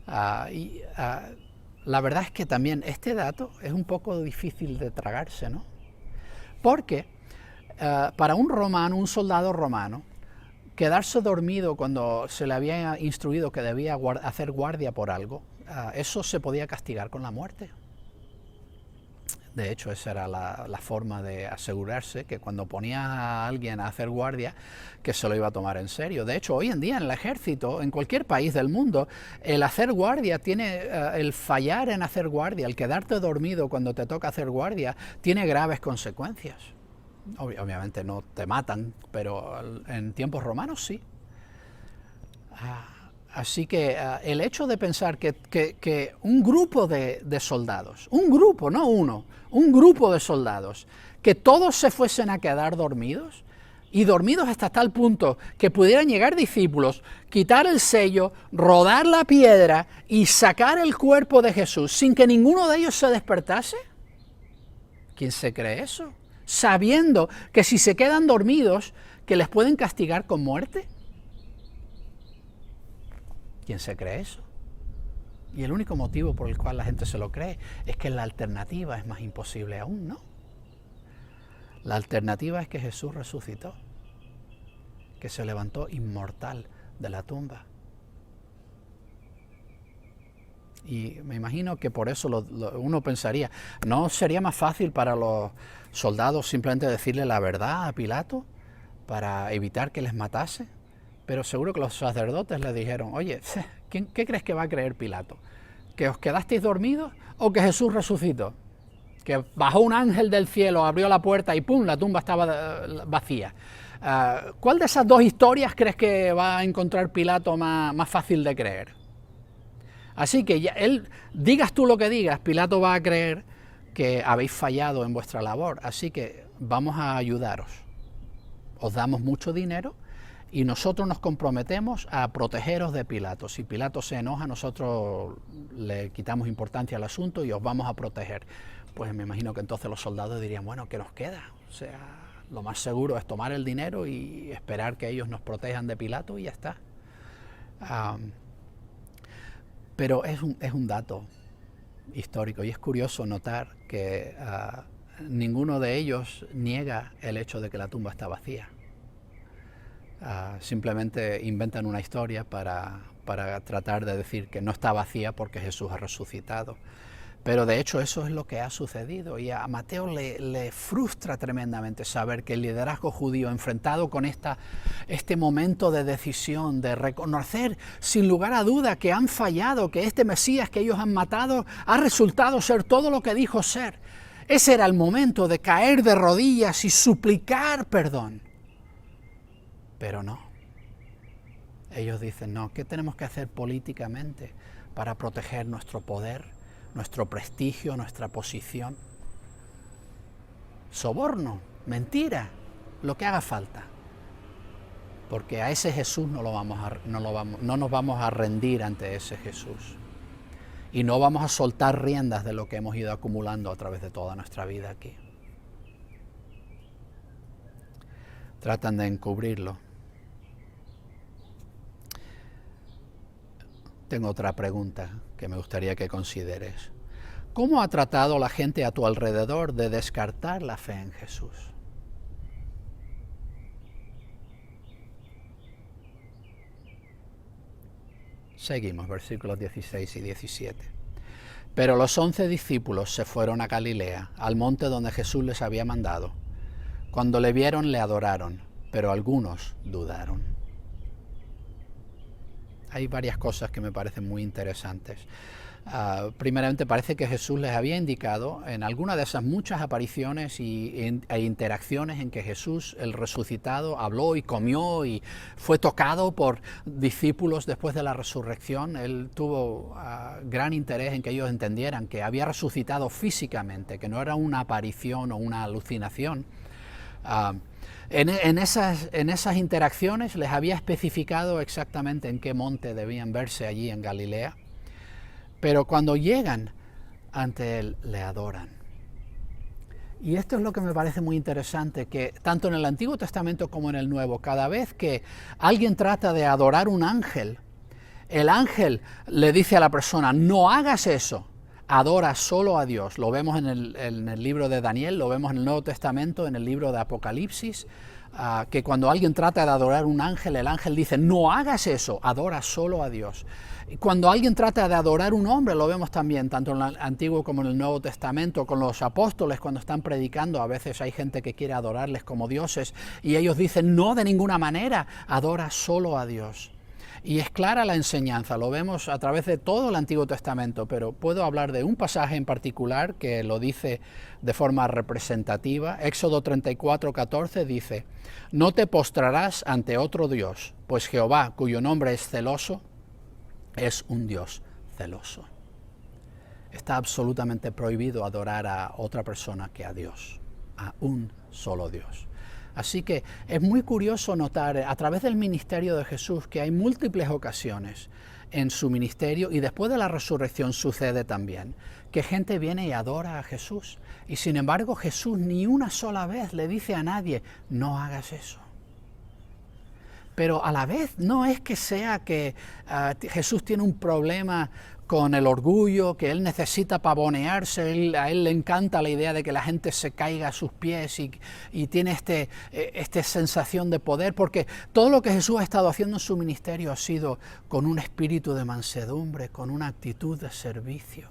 Speaker 7: La verdad es que también este dato es un poco difícil de tragarse, ¿no? Porque para un romano, un soldado romano, quedarse dormido cuando se le había instruido que debía hacer guardia por algo, eso se podía castigar con la muerte. De hecho, esa era la forma de asegurarse que cuando ponía a alguien a hacer guardia, que se lo iba a tomar en serio. De hecho, hoy en día en el ejército, en cualquier país del mundo, el hacer guardia tiene, el fallar en hacer guardia, el quedarte dormido cuando te toca hacer guardia, tiene graves consecuencias. Obviamente no te matan, pero en tiempos romanos sí. Así que el hecho de pensar que un grupo de soldados, un grupo, no uno, un grupo de soldados, que todos se fuesen a quedar dormidos, y dormidos hasta tal punto que pudieran llegar discípulos, quitar el sello, rodar la piedra y sacar el cuerpo de Jesús sin que ninguno de ellos se despertase. ¿Quién se cree eso? Sabiendo que si se quedan dormidos, que les pueden castigar con muerte. ¿Quién se cree eso? Y el único motivo por el cual la gente se lo cree es que la alternativa es más imposible aún, ¿no? La alternativa es que Jesús resucitó, que se levantó inmortal de la tumba. Y me imagino que por eso uno pensaría, ¿no sería más fácil para los soldados simplemente decirle la verdad a Pilato para evitar que les matase? Pero seguro que los sacerdotes le dijeron, oye, ¿qué crees que va a creer Pilato? ¿Que os quedasteis dormidos o que Jesús resucitó? Que bajó un ángel del cielo, abrió la puerta y ¡pum!, la tumba estaba vacía. ¿Cuál de esas dos historias crees que va a encontrar Pilato más fácil de creer? Así que digas tú lo que digas, Pilato va a creer que habéis fallado en vuestra labor. Así que vamos a ayudaros. Os damos mucho dinero y nosotros nos comprometemos a protegeros de Pilato. Si Pilato se enoja, nosotros le quitamos importancia al asunto y os vamos a proteger. Pues me imagino que entonces los soldados dirían, bueno, ¿qué nos queda? O sea, lo más seguro es tomar el dinero y esperar que ellos nos protejan de Pilato y ya está. Pero es un dato histórico y es curioso notar que ninguno de ellos niega el hecho de que la tumba está vacía. Simplemente inventan una historia para tratar de decir que no está vacía porque Jesús ha resucitado. Pero de hecho eso es lo que ha sucedido y a Mateo le frustra tremendamente saber que el liderazgo judío, enfrentado con este momento de decisión, de reconocer sin lugar a duda que han fallado, que este Mesías que ellos han matado ha resultado ser todo lo que dijo ser. Ese era el momento de caer de rodillas y suplicar perdón. Pero no. Ellos dicen, no, ¿qué tenemos que hacer políticamente para proteger nuestro poder, nuestro prestigio, nuestra posición? Soborno, mentira, lo que haga falta. Porque a ese Jesús no nos vamos a rendir ante ese Jesús. Y no vamos a soltar riendas de lo que hemos ido acumulando a través de toda nuestra vida aquí. Tratan de encubrirlo. Tengo otra pregunta que me gustaría que consideres. ¿Cómo ha tratado la gente a tu alrededor de descartar la fe en Jesús? Seguimos, versículos 16 y 17. Pero los 11 discípulos se fueron a Galilea, al monte donde Jesús les había mandado. Cuando le vieron, le adoraron, pero algunos dudaron. Hay varias cosas que me parecen muy interesantes. Primeramente, parece que Jesús les había indicado en alguna de esas muchas apariciones e interacciones en que Jesús, el resucitado, habló y comió y fue tocado por discípulos después de la resurrección. Él tuvo gran interés en que ellos entendieran que había resucitado físicamente, que no era una aparición o una alucinación. En esas interacciones les había especificado exactamente en qué monte debían verse allí en Galilea, pero cuando llegan ante Él le adoran. Y esto es lo que me parece muy interesante, que tanto en el Antiguo Testamento como en el Nuevo, cada vez que alguien trata de adorar un ángel, el ángel le dice a la persona, no hagas eso, adora solo a Dios. Lo vemos en el libro de Daniel, lo vemos en el Nuevo Testamento, en el libro de Apocalipsis, que cuando alguien trata de adorar un ángel, el ángel dice, no hagas eso, adora solo a Dios. Cuando alguien trata de adorar un hombre, lo vemos también, tanto en el Antiguo como en el Nuevo Testamento, con los apóstoles cuando están predicando, a veces hay gente que quiere adorarles como dioses, y ellos dicen, no, de ninguna manera, adora solo a Dios. Y es clara la enseñanza, lo vemos a través de todo el Antiguo Testamento, pero puedo hablar de un pasaje en particular que lo dice de forma representativa. Éxodo 34:14 dice, no te postrarás ante otro Dios, pues Jehová, cuyo nombre es celoso, es un Dios celoso. Está absolutamente prohibido adorar a otra persona que a Dios, a un solo Dios. Así que es muy curioso notar a través del ministerio de Jesús que hay múltiples ocasiones en su ministerio, y después de la resurrección sucede también, que gente viene y adora a Jesús. Y sin embargo Jesús ni una sola vez le dice a nadie, no hagas eso. Pero a la vez no es que sea que Jesús tiene un problema con el orgullo, que Él necesita pavonearse, a Él le encanta la idea de que la gente se caiga a sus pies y tiene esta sensación de poder, porque todo lo que Jesús ha estado haciendo en su ministerio ha sido con un espíritu de mansedumbre, con una actitud de servicio.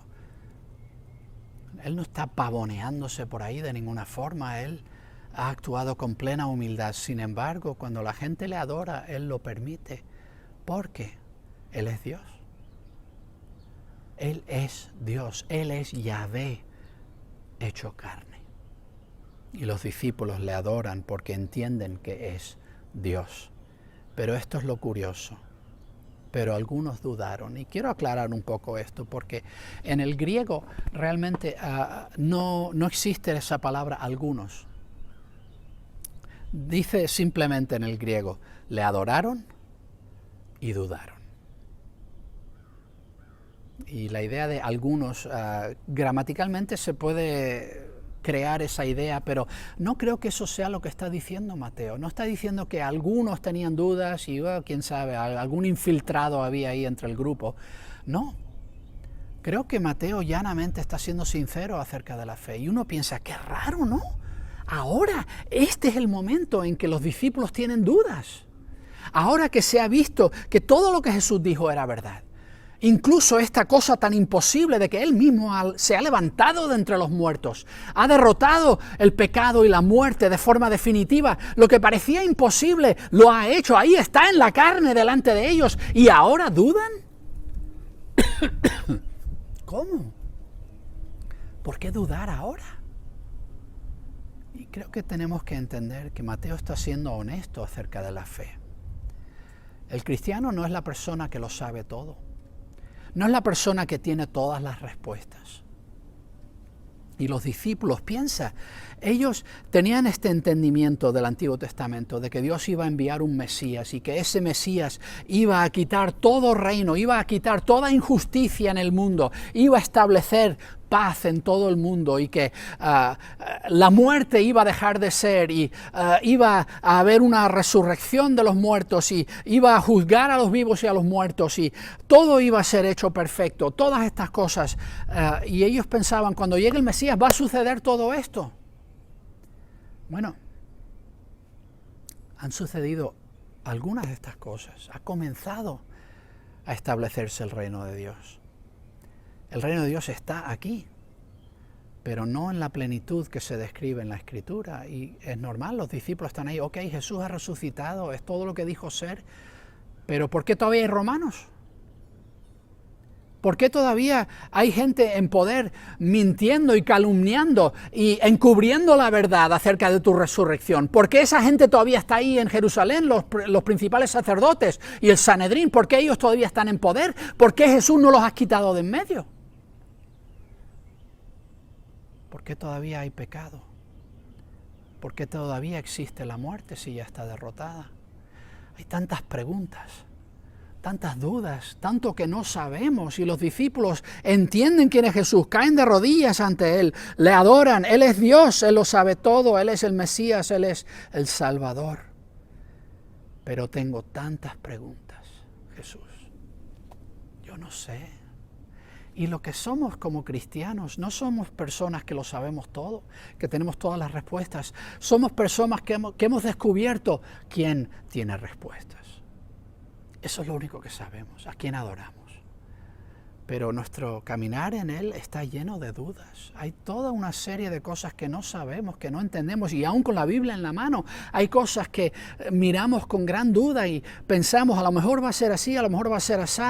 Speaker 7: Él no está pavoneándose por ahí de ninguna forma, Él ha actuado con plena humildad. Sin embargo, cuando la gente le adora, Él lo permite, porque Él es Dios. Él es Dios, Él es Yahvé hecho carne. Y los discípulos le adoran porque entienden que es Dios. Pero esto es lo curioso. Pero algunos dudaron. Y quiero aclarar un poco esto, porque en el griego realmente no existe esa palabra algunos. Dice simplemente en el griego, le adoraron y dudaron. Y la idea de algunos, gramaticalmente se puede crear esa idea, pero no creo que eso sea lo que está diciendo Mateo. No está diciendo que algunos tenían dudas y, quién sabe, algún infiltrado había ahí entre el grupo. No. Creo que Mateo llanamente está siendo sincero acerca de la fe. Y uno piensa, qué raro, ¿no? Ahora, este es el momento en que los discípulos tienen dudas. Ahora que se ha visto que todo lo que Jesús dijo era verdad. Incluso esta cosa tan imposible de que Él mismo se ha levantado de entre los muertos, ha derrotado el pecado y la muerte de forma definitiva. Lo que parecía imposible lo ha hecho, ahí está en la carne delante de ellos, y ahora dudan. ¿Cómo? ¿Por qué dudar ahora? Y creo que tenemos que entender que Mateo está siendo honesto acerca de la fe. El cristiano no es la persona que lo sabe todo. No es la persona que tiene todas las respuestas. Y los discípulos, piensa, ellos tenían este entendimiento del Antiguo Testamento, de que Dios iba a enviar un Mesías y que ese Mesías iba a quitar todo reino, iba a quitar toda injusticia en el mundo, iba a establecer paz en todo el mundo, y que la muerte iba a dejar de ser, y iba a haber una resurrección de los muertos, y iba a juzgar a los vivos y a los muertos, y todo iba a ser hecho perfecto, todas estas cosas. Y ellos pensaban, cuando llegue el Mesías va a suceder todo esto. Bueno, han sucedido algunas de estas cosas. Ha comenzado a establecerse el reino de Dios. El reino de Dios está aquí, pero no en la plenitud que se describe en la Escritura. Y es normal, los discípulos están ahí, ok, Jesús ha resucitado, es todo lo que dijo ser, pero ¿por qué todavía hay romanos? ¿Por qué todavía hay gente en poder mintiendo y calumniando y encubriendo la verdad acerca de tu resurrección? ¿Por qué esa gente todavía está ahí en Jerusalén, los principales sacerdotes y el Sanedrín? ¿Por qué ellos todavía están en poder? ¿Por qué Jesús no los ha quitado de en medio? ¿Por qué todavía hay pecado? ¿Por qué todavía existe la muerte si ya está derrotada? Hay tantas preguntas, tantas dudas, tanto que no sabemos, y los discípulos entienden quién es Jesús, caen de rodillas ante Él, le adoran, Él es Dios, Él lo sabe todo, Él es el Mesías, Él es el Salvador. Pero tengo tantas preguntas, Jesús, yo no sé. Y lo que somos como cristianos, no somos personas que lo sabemos todo, que tenemos todas las respuestas. Somos personas que hemos descubierto quién tiene respuestas. Eso es lo único que sabemos, a quién adoramos. Pero nuestro caminar en Él está lleno de dudas. Hay toda una serie de cosas que no sabemos, que no entendemos. Y aún con la Biblia en la mano, hay cosas que miramos con gran duda y pensamos, a lo mejor va a ser así, a lo mejor va a ser así.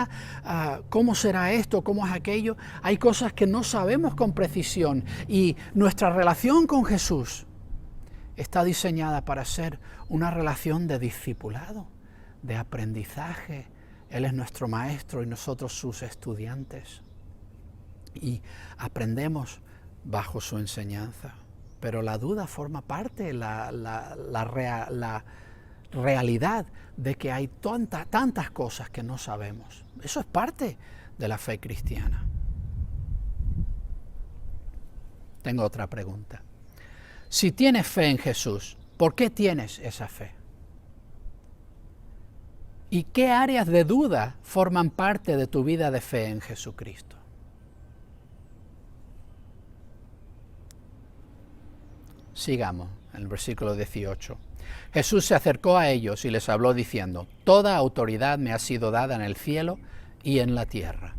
Speaker 7: ¿Cómo será esto? ¿Cómo es aquello? Hay cosas que no sabemos con precisión. Y nuestra relación con Jesús está diseñada para ser una relación de discipulado, de aprendizaje. Él es nuestro maestro y nosotros sus estudiantes. Y aprendemos bajo su enseñanza. Pero la duda forma parte, la realidad de que hay tantas cosas que no sabemos. Eso es parte de la fe cristiana. Tengo otra pregunta. Si tienes fe en Jesús, ¿por qué tienes esa fe? ¿Y qué áreas de duda forman parte de tu vida de fe en Jesucristo? Sigamos en el versículo 18. Jesús se acercó a ellos y les habló diciendo: toda autoridad me ha sido dada en el cielo y en la tierra.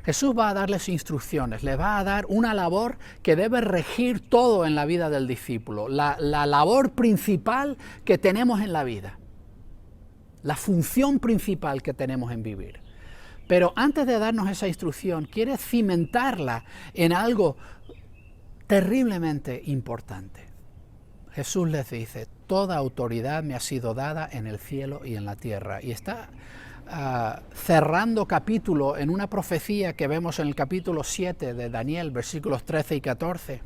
Speaker 7: Jesús va a darles instrucciones, les va a dar una labor que debe regir todo en la vida del discípulo, la labor principal que tenemos en la vida. La función principal que tenemos en vivir. Pero antes de darnos esa instrucción, quiere cimentarla en algo terriblemente importante. Jesús les dice: toda autoridad me ha sido dada en el cielo y en la tierra. Y está cerrando capítulo en una profecía que vemos en el capítulo 7 de Daniel, versículos 13 y 14.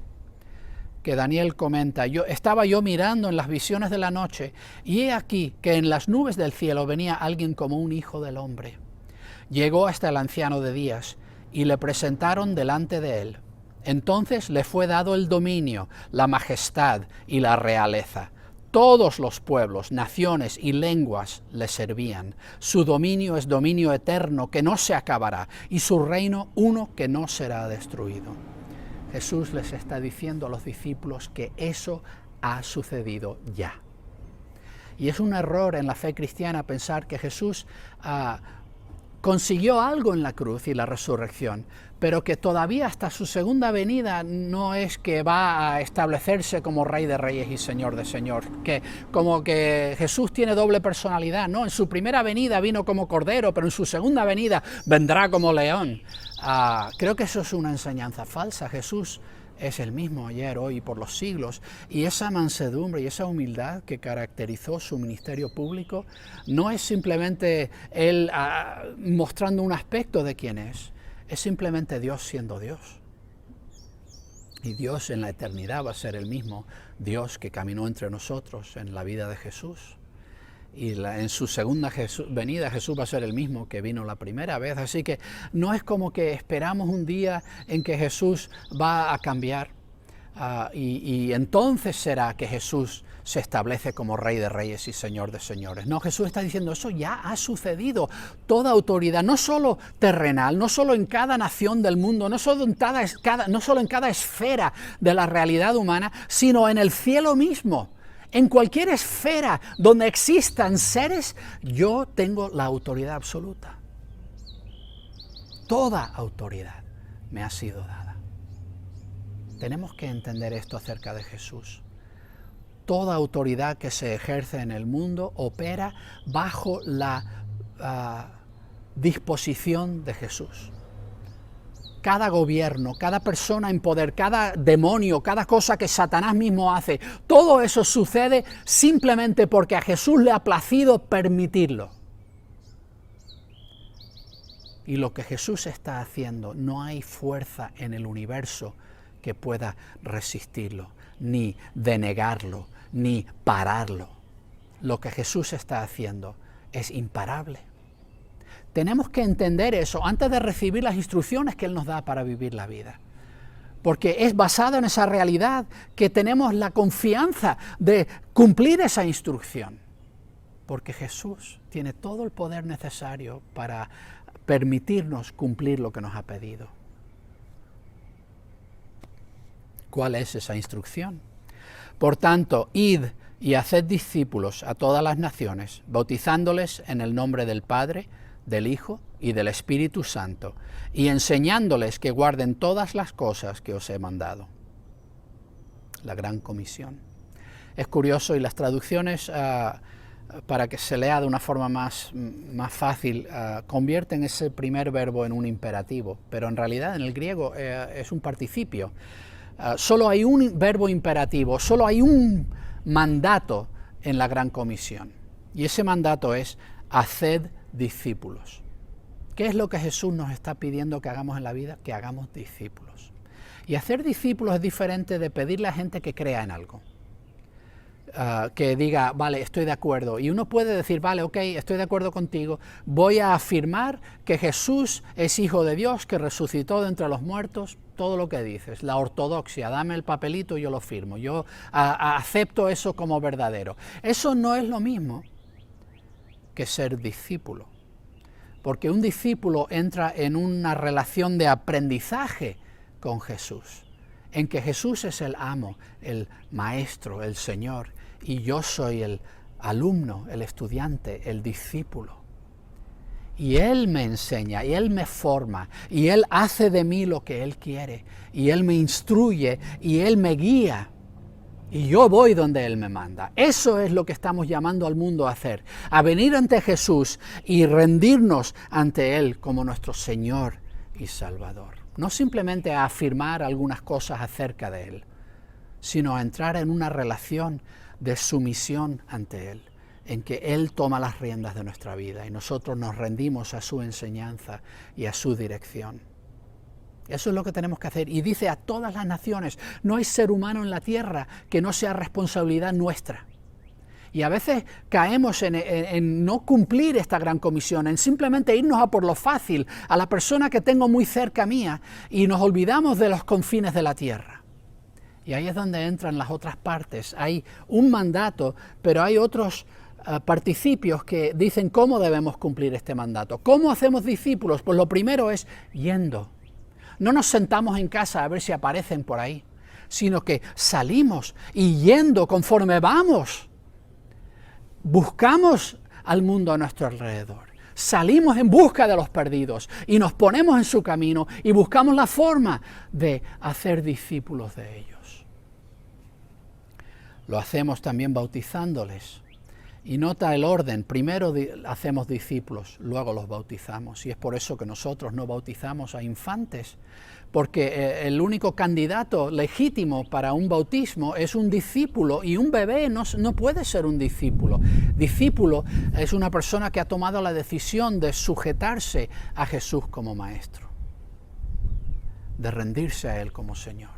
Speaker 7: Que Daniel comenta: estaba yo mirando en las visiones de la noche, y he aquí que en las nubes del cielo venía alguien como un hijo del hombre. Llegó hasta el anciano de días, y le presentaron delante de él. Entonces le fue dado el dominio, la majestad y la realeza. Todos los pueblos, naciones y lenguas le servían. Su dominio es dominio eterno que no se acabará, y su reino uno que no será destruido. Jesús les está diciendo a los discípulos que eso ha sucedido ya. Y es un error en la fe cristiana pensar que Jesús consiguió algo en la cruz y la resurrección, pero que todavía hasta su segunda venida no es que va a establecerse como Rey de Reyes y Señor de Señores, que como que Jesús tiene doble personalidad. No, en su primera venida vino como Cordero, pero en su segunda venida vendrá como León. Creo que eso es una enseñanza falsa. Jesús es el mismo ayer, hoy y por los siglos, y esa mansedumbre y esa humildad que caracterizó su ministerio público no es simplemente Él mostrando un aspecto de quién es simplemente Dios siendo Dios. Y Dios en la eternidad va a ser el mismo Dios que caminó entre nosotros en la vida de Jesús. Y en su segunda venida Jesús va a ser el mismo que vino la primera vez. Así que no es como que esperamos un día en que Jesús va a cambiar y entonces será que Jesús se establece como Rey de Reyes y Señor de Señores. No, Jesús está diciendo: eso ya ha sucedido. Toda autoridad, no solo terrenal, no solo en cada nación del mundo, no solo en cada esfera de la realidad humana, sino en el cielo mismo. En cualquier esfera donde existan seres, yo tengo la autoridad absoluta. Toda autoridad me ha sido dada. Tenemos que entender esto acerca de Jesús. Toda autoridad que se ejerce en el mundo opera bajo la disposición de Jesús. Cada gobierno, cada persona en poder, cada demonio, cada cosa que Satanás mismo hace, todo eso sucede simplemente porque a Jesús le ha placido permitirlo. Y lo que Jesús está haciendo, no hay fuerza en el universo que pueda resistirlo, ni denegarlo, ni pararlo. Lo que Jesús está haciendo es imparable. Tenemos que entender eso antes de recibir las instrucciones que Él nos da para vivir la vida. Porque es basado en esa realidad que tenemos la confianza de cumplir esa instrucción. Porque Jesús tiene todo el poder necesario para permitirnos cumplir lo que nos ha pedido. ¿Cuál es esa instrucción? Por tanto, id y haced discípulos a todas las naciones, bautizándoles en el nombre del Padre, del Hijo y del Espíritu Santo, y enseñándoles que guarden todas las cosas que os he mandado. La gran comisión. Es curioso, y las traducciones, para que se lea de una forma más fácil, convierten ese primer verbo en un imperativo, pero en realidad en el griego es un participio. Solo hay un verbo imperativo, solo hay un mandato en la gran comisión, y ese mandato es: haced discípulos. ¿Qué es lo que Jesús nos está pidiendo que hagamos en la vida? Que hagamos discípulos. Y hacer discípulos es diferente de pedirle a gente que crea en algo. Que diga, vale, estoy de acuerdo. Y uno puede decir, vale, ok, estoy de acuerdo contigo, voy a afirmar que Jesús es Hijo de Dios, que resucitó de entre los muertos, todo lo que dices, la ortodoxia, dame el papelito y yo lo firmo, yo acepto eso como verdadero. Eso no es lo mismo que ser discípulo, porque un discípulo entra en una relación de aprendizaje con Jesús, en que Jesús es el amo, el maestro, el Señor, y yo soy el alumno, el estudiante, el discípulo. Y Él me enseña, y Él me forma, y Él hace de mí lo que Él quiere, y Él me instruye, y Él me guía, y yo voy donde Él me manda. Eso es lo que estamos llamando al mundo a hacer, a venir ante Jesús y rendirnos ante Él como nuestro Señor y Salvador. No simplemente a afirmar algunas cosas acerca de Él, sino a entrar en una relación de sumisión ante Él, en que Él toma las riendas de nuestra vida y nosotros nos rendimos a su enseñanza y a su dirección. Eso es lo que tenemos que hacer. Y dice a todas las naciones, no hay ser humano en la tierra que no sea responsabilidad nuestra. Y a veces caemos en no cumplir esta gran comisión, en simplemente irnos a por lo fácil, a la persona que tengo muy cerca mía, y nos olvidamos de los confines de la tierra. Y ahí es donde entran las otras partes. Hay un mandato, pero hay otros participios que dicen cómo debemos cumplir este mandato. ¿Cómo hacemos discípulos? Pues lo primero es yendo. No nos sentamos en casa a ver si aparecen por ahí, sino que salimos y yendo conforme vamos. Buscamos al mundo a nuestro alrededor, salimos en busca de los perdidos y nos ponemos en su camino y buscamos la forma de hacer discípulos de ellos. Lo hacemos también bautizándoles. Y nota el orden, primero hacemos discípulos, luego los bautizamos. Y es por eso que nosotros no bautizamos a infantes, porque el único candidato legítimo para un bautismo es un discípulo, y un bebé no puede ser un discípulo. Discípulo es una persona que ha tomado la decisión de sujetarse a Jesús como maestro, de rendirse a Él como Señor.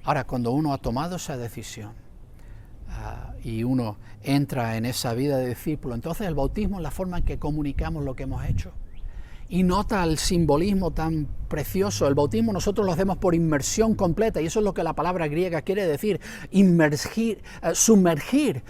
Speaker 7: Ahora, cuando uno ha tomado esa decisión, y uno entra en esa vida de discípulo, entonces el bautismo es la forma en que comunicamos lo que hemos hecho. Y nota el simbolismo tan precioso. El bautismo nosotros lo hacemos por inmersión completa, y eso es lo que la palabra griega quiere decir, sumergir.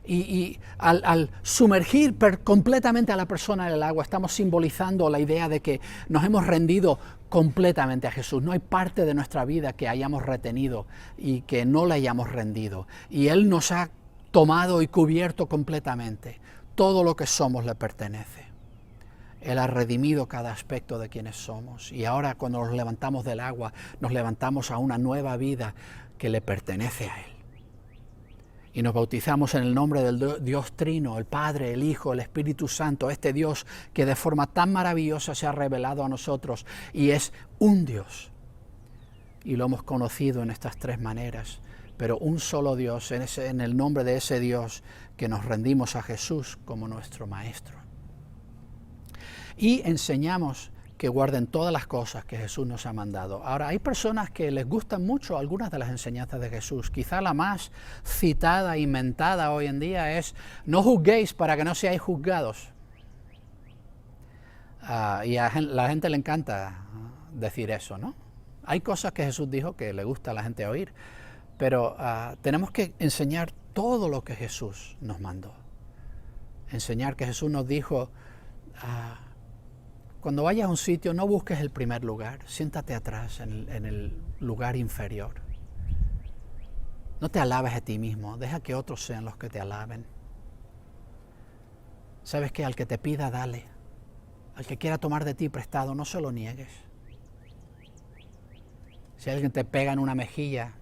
Speaker 7: Y al sumergir completamente a la persona en el agua, estamos simbolizando la idea de que nos hemos rendido completamente a Jesús. No hay parte de nuestra vida que hayamos retenido y que no le hayamos rendido. Y Él nos ha tomado y cubierto completamente. Todo lo que somos le pertenece. Él ha redimido cada aspecto de quienes somos. Y ahora, cuando nos levantamos del agua, nos levantamos a una nueva vida que le pertenece a Él. Y nos bautizamos en el nombre del Dios Trino, el Padre, el Hijo, el Espíritu Santo, este Dios que de forma tan maravillosa se ha revelado a nosotros y es un Dios. Y lo hemos conocido en estas tres maneras, pero un solo Dios, en el nombre de ese Dios que nos rendimos a Jesús como nuestro Maestro. Y enseñamos que guarden todas las cosas que Jesús nos ha mandado. Ahora, hay personas que les gustan mucho algunas de las enseñanzas de Jesús. Quizá la más citada e inventada hoy en día es: no juzguéis para que no seáis juzgados. Y a la gente le encanta decir eso, ¿no? Hay cosas que Jesús dijo que le gusta a la gente oír, pero tenemos que enseñar todo lo que Jesús nos mandó. Enseñar que Jesús nos dijo Cuando vayas a un sitio, no busques el primer lugar. Siéntate atrás, en el lugar inferior. No te alabes a ti mismo. Deja que otros sean los que te alaben. ¿Sabes qué? Al que te pida, dale. Al que quiera tomar de ti prestado, no se lo niegues. Si alguien te pega en una mejilla,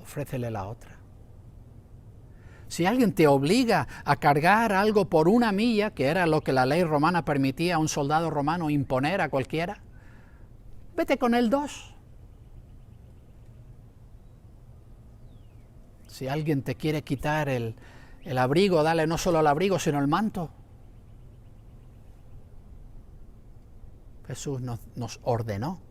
Speaker 7: ofrécele la otra. Si alguien te obliga a cargar algo por 1 milla, que era lo que la ley romana permitía a un soldado romano imponer a cualquiera, vete con él 2. Si alguien te quiere quitar el abrigo, dale no solo el abrigo, sino el manto. Jesús nos ordenó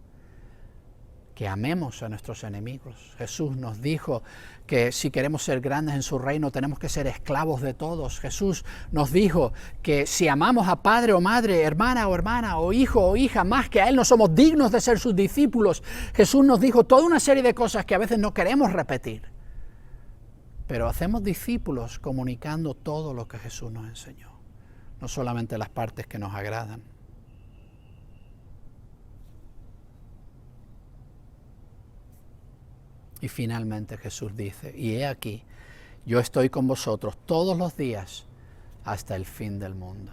Speaker 7: que amemos a nuestros enemigos. Jesús nos dijo que si queremos ser grandes en su reino tenemos que ser esclavos de todos. Jesús nos dijo que si amamos a padre o madre, hermana o hijo o hija más que a Él, no somos dignos de ser sus discípulos. Jesús nos dijo toda una serie de cosas que a veces no queremos repetir. Pero hacemos discípulos comunicando todo lo que Jesús nos enseñó, no solamente las partes que nos agradan. Y finalmente Jesús dice, y he aquí, yo estoy con vosotros todos los días hasta el fin del mundo.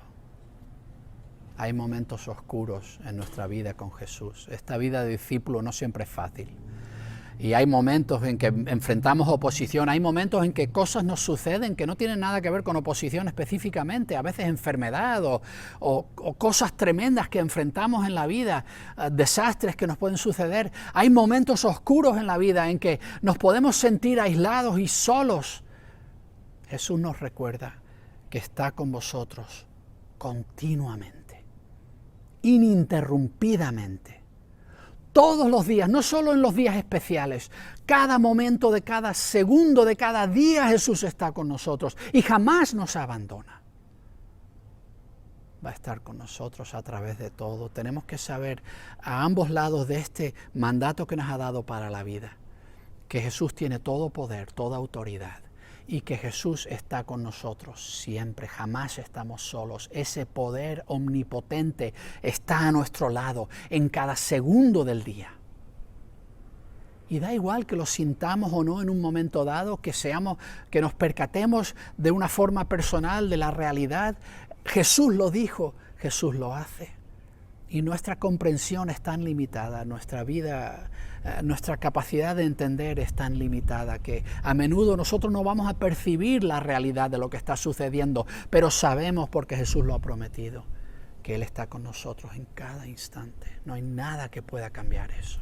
Speaker 7: Hay momentos oscuros en nuestra vida con Jesús. Esta vida de discípulo no siempre es fácil. Y hay momentos en que enfrentamos oposición, hay momentos en que cosas nos suceden que no tienen nada que ver con oposición específicamente, a veces enfermedad o cosas tremendas que enfrentamos en la vida, desastres que nos pueden suceder. Hay momentos oscuros en la vida en que nos podemos sentir aislados y solos. Jesús nos recuerda que está con vosotros continuamente, ininterrumpidamente. Todos los días, no solo en los días especiales, cada momento de cada segundo de cada día Jesús está con nosotros y jamás nos abandona. Va a estar con nosotros a través de todo. Tenemos que saber a ambos lados de este mandato que nos ha dado para la vida, que Jesús tiene todo poder, toda autoridad y que Jesús está con nosotros siempre, jamás estamos solos. Ese poder omnipotente está a nuestro lado en cada segundo del día. Y da igual que lo sintamos o no en un momento dado, que nos percatemos de una forma personal de la realidad. Jesús lo dijo, Jesús lo hace. Y nuestra comprensión es tan limitada, nuestra vida, nuestra capacidad de entender es tan limitada que a menudo nosotros no vamos a percibir la realidad de lo que está sucediendo, pero sabemos porque Jesús lo ha prometido, que Él está con nosotros en cada instante. No hay nada que pueda cambiar eso.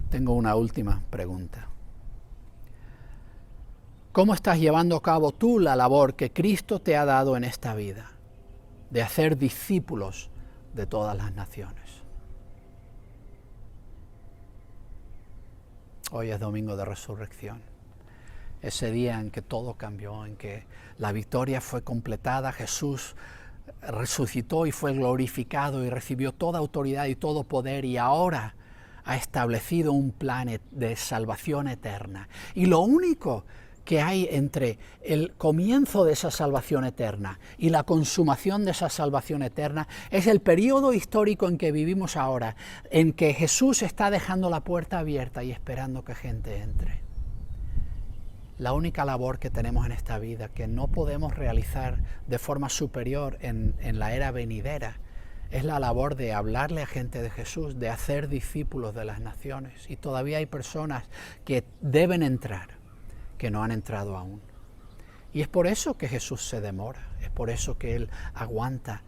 Speaker 7: Tengo una última pregunta. ¿Cómo estás llevando a cabo tú la labor que Cristo te ha dado en esta vida, de hacer discípulos de todas las naciones? Hoy es domingo de resurrección, ese día en que todo cambió, en que la victoria fue completada. Jesús resucitó y fue glorificado y recibió toda autoridad y todo poder, y ahora ha establecido un plan de salvación eterna. Y lo único que hay entre el comienzo de esa salvación eterna y la consumación de esa salvación eterna es el periodo histórico en que vivimos ahora, en que Jesús está dejando la puerta abierta y esperando que gente entre. La única labor que tenemos en esta vida, que no podemos realizar de forma superior en la era venidera, es la labor de hablarle a gente de Jesús, de hacer discípulos de las naciones. Y todavía hay personas que deben entrar, que no han entrado aún. Y es por eso que Jesús se demora, es por eso que Él aguanta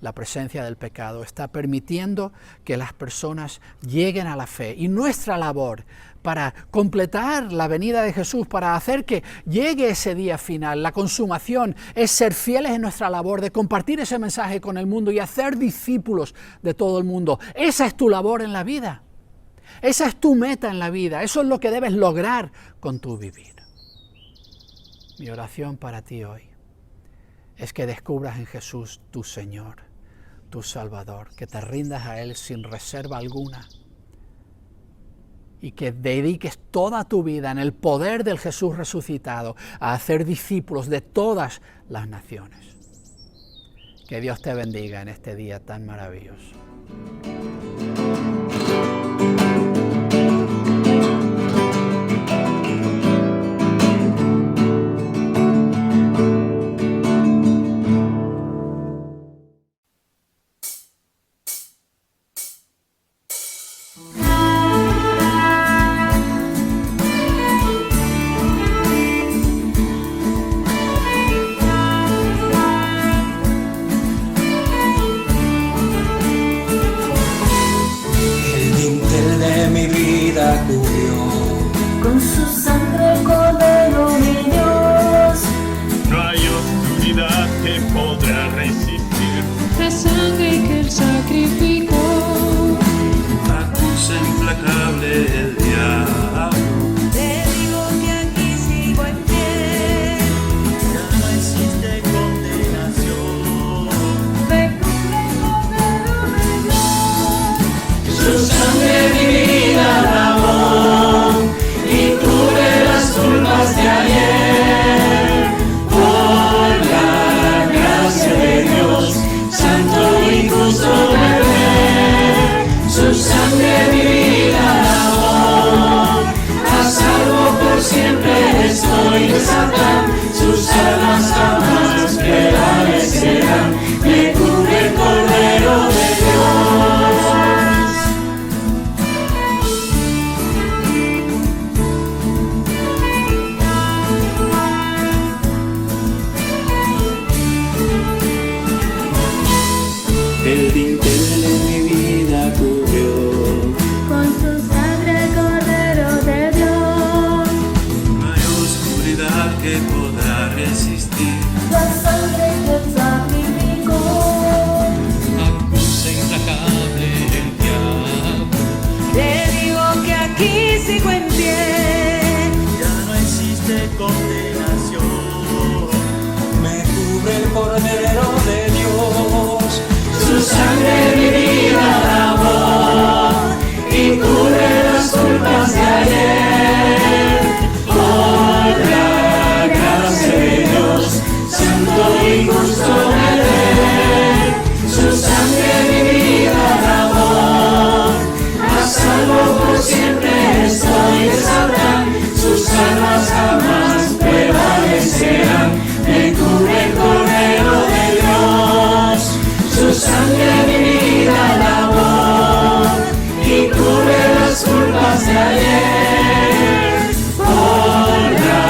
Speaker 7: la presencia del pecado, está permitiendo que las personas lleguen a la fe. Y nuestra labor para completar la venida de Jesús, para hacer que llegue ese día final, la consumación, es ser fieles en nuestra labor de compartir ese mensaje con el mundo y hacer discípulos de todo el mundo. Esa es tu labor en la vida, esa es tu meta en la vida, eso es lo que debes lograr con tu vivir. Mi oración para ti hoy es que descubras en Jesús tu Señor, tu Salvador, que te rindas a Él sin reserva alguna y que dediques toda tu vida en el poder del Jesús resucitado a hacer discípulos de todas las naciones. Que Dios te bendiga en este día tan maravilloso.
Speaker 8: El dintel de mi vida cubrió.
Speaker 5: Con su sangre el Cordero de Dios.
Speaker 9: No hay oscuridad que podrá resistir
Speaker 10: la sangre que él sacrificó.
Speaker 9: la acusa implacable del diablo.
Speaker 5: Te digo que aquí sigo en pie.
Speaker 9: Ya no existe condenación.
Speaker 5: Me cubre el Cordero de Dios.
Speaker 4: Su sangre mi vida lavó y cubre las culpas de ayer. Por la gracia de Dios, santo y justo beber. Su sangre mi vida lavó, a salvo por siempre estoy de Satán. Sus armas jamás prevalecerán. Me cubre el Cordero de Dios.
Speaker 9: El dintel de mi vida cubrió.
Speaker 5: Con su sangre el Cordero de Dios.
Speaker 9: No hay oscuridad que podrá resistir
Speaker 5: La sangre que él sacrificó.
Speaker 10: Acusa implacable el diablo.
Speaker 5: Te digo que aquí sigo en pie.
Speaker 9: ya no existe condenación.
Speaker 8: Me cubre el Cordero de Dios.
Speaker 4: Su sangre mi vida lavó y cubre las culpas de ayer. Por la gracia de Dios, santo y justo beber. Su sangre mi vida lavó, a salvo por siempre estoy de Satán. Sus armas jamás prevalecerán. Me cubre el Cordero de Dios. Su sangre mi vida lavó y cubre las culpas de ayer. Por la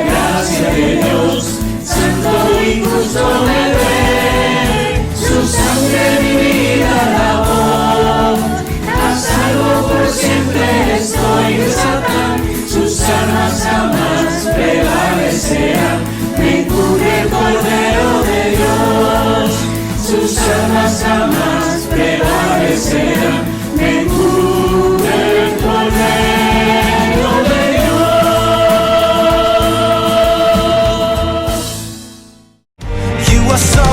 Speaker 4: gracia de Dios, santo y justo beber. Su sangre mi vida lavó, a salvo por siempre estoy de Satán. Sus armas jamás prevalecerán. Me cubre el Cordero de Dios. Sus armas jamás prevalecerán. Me cubre el Cordero de Dios.
Speaker 1: You are so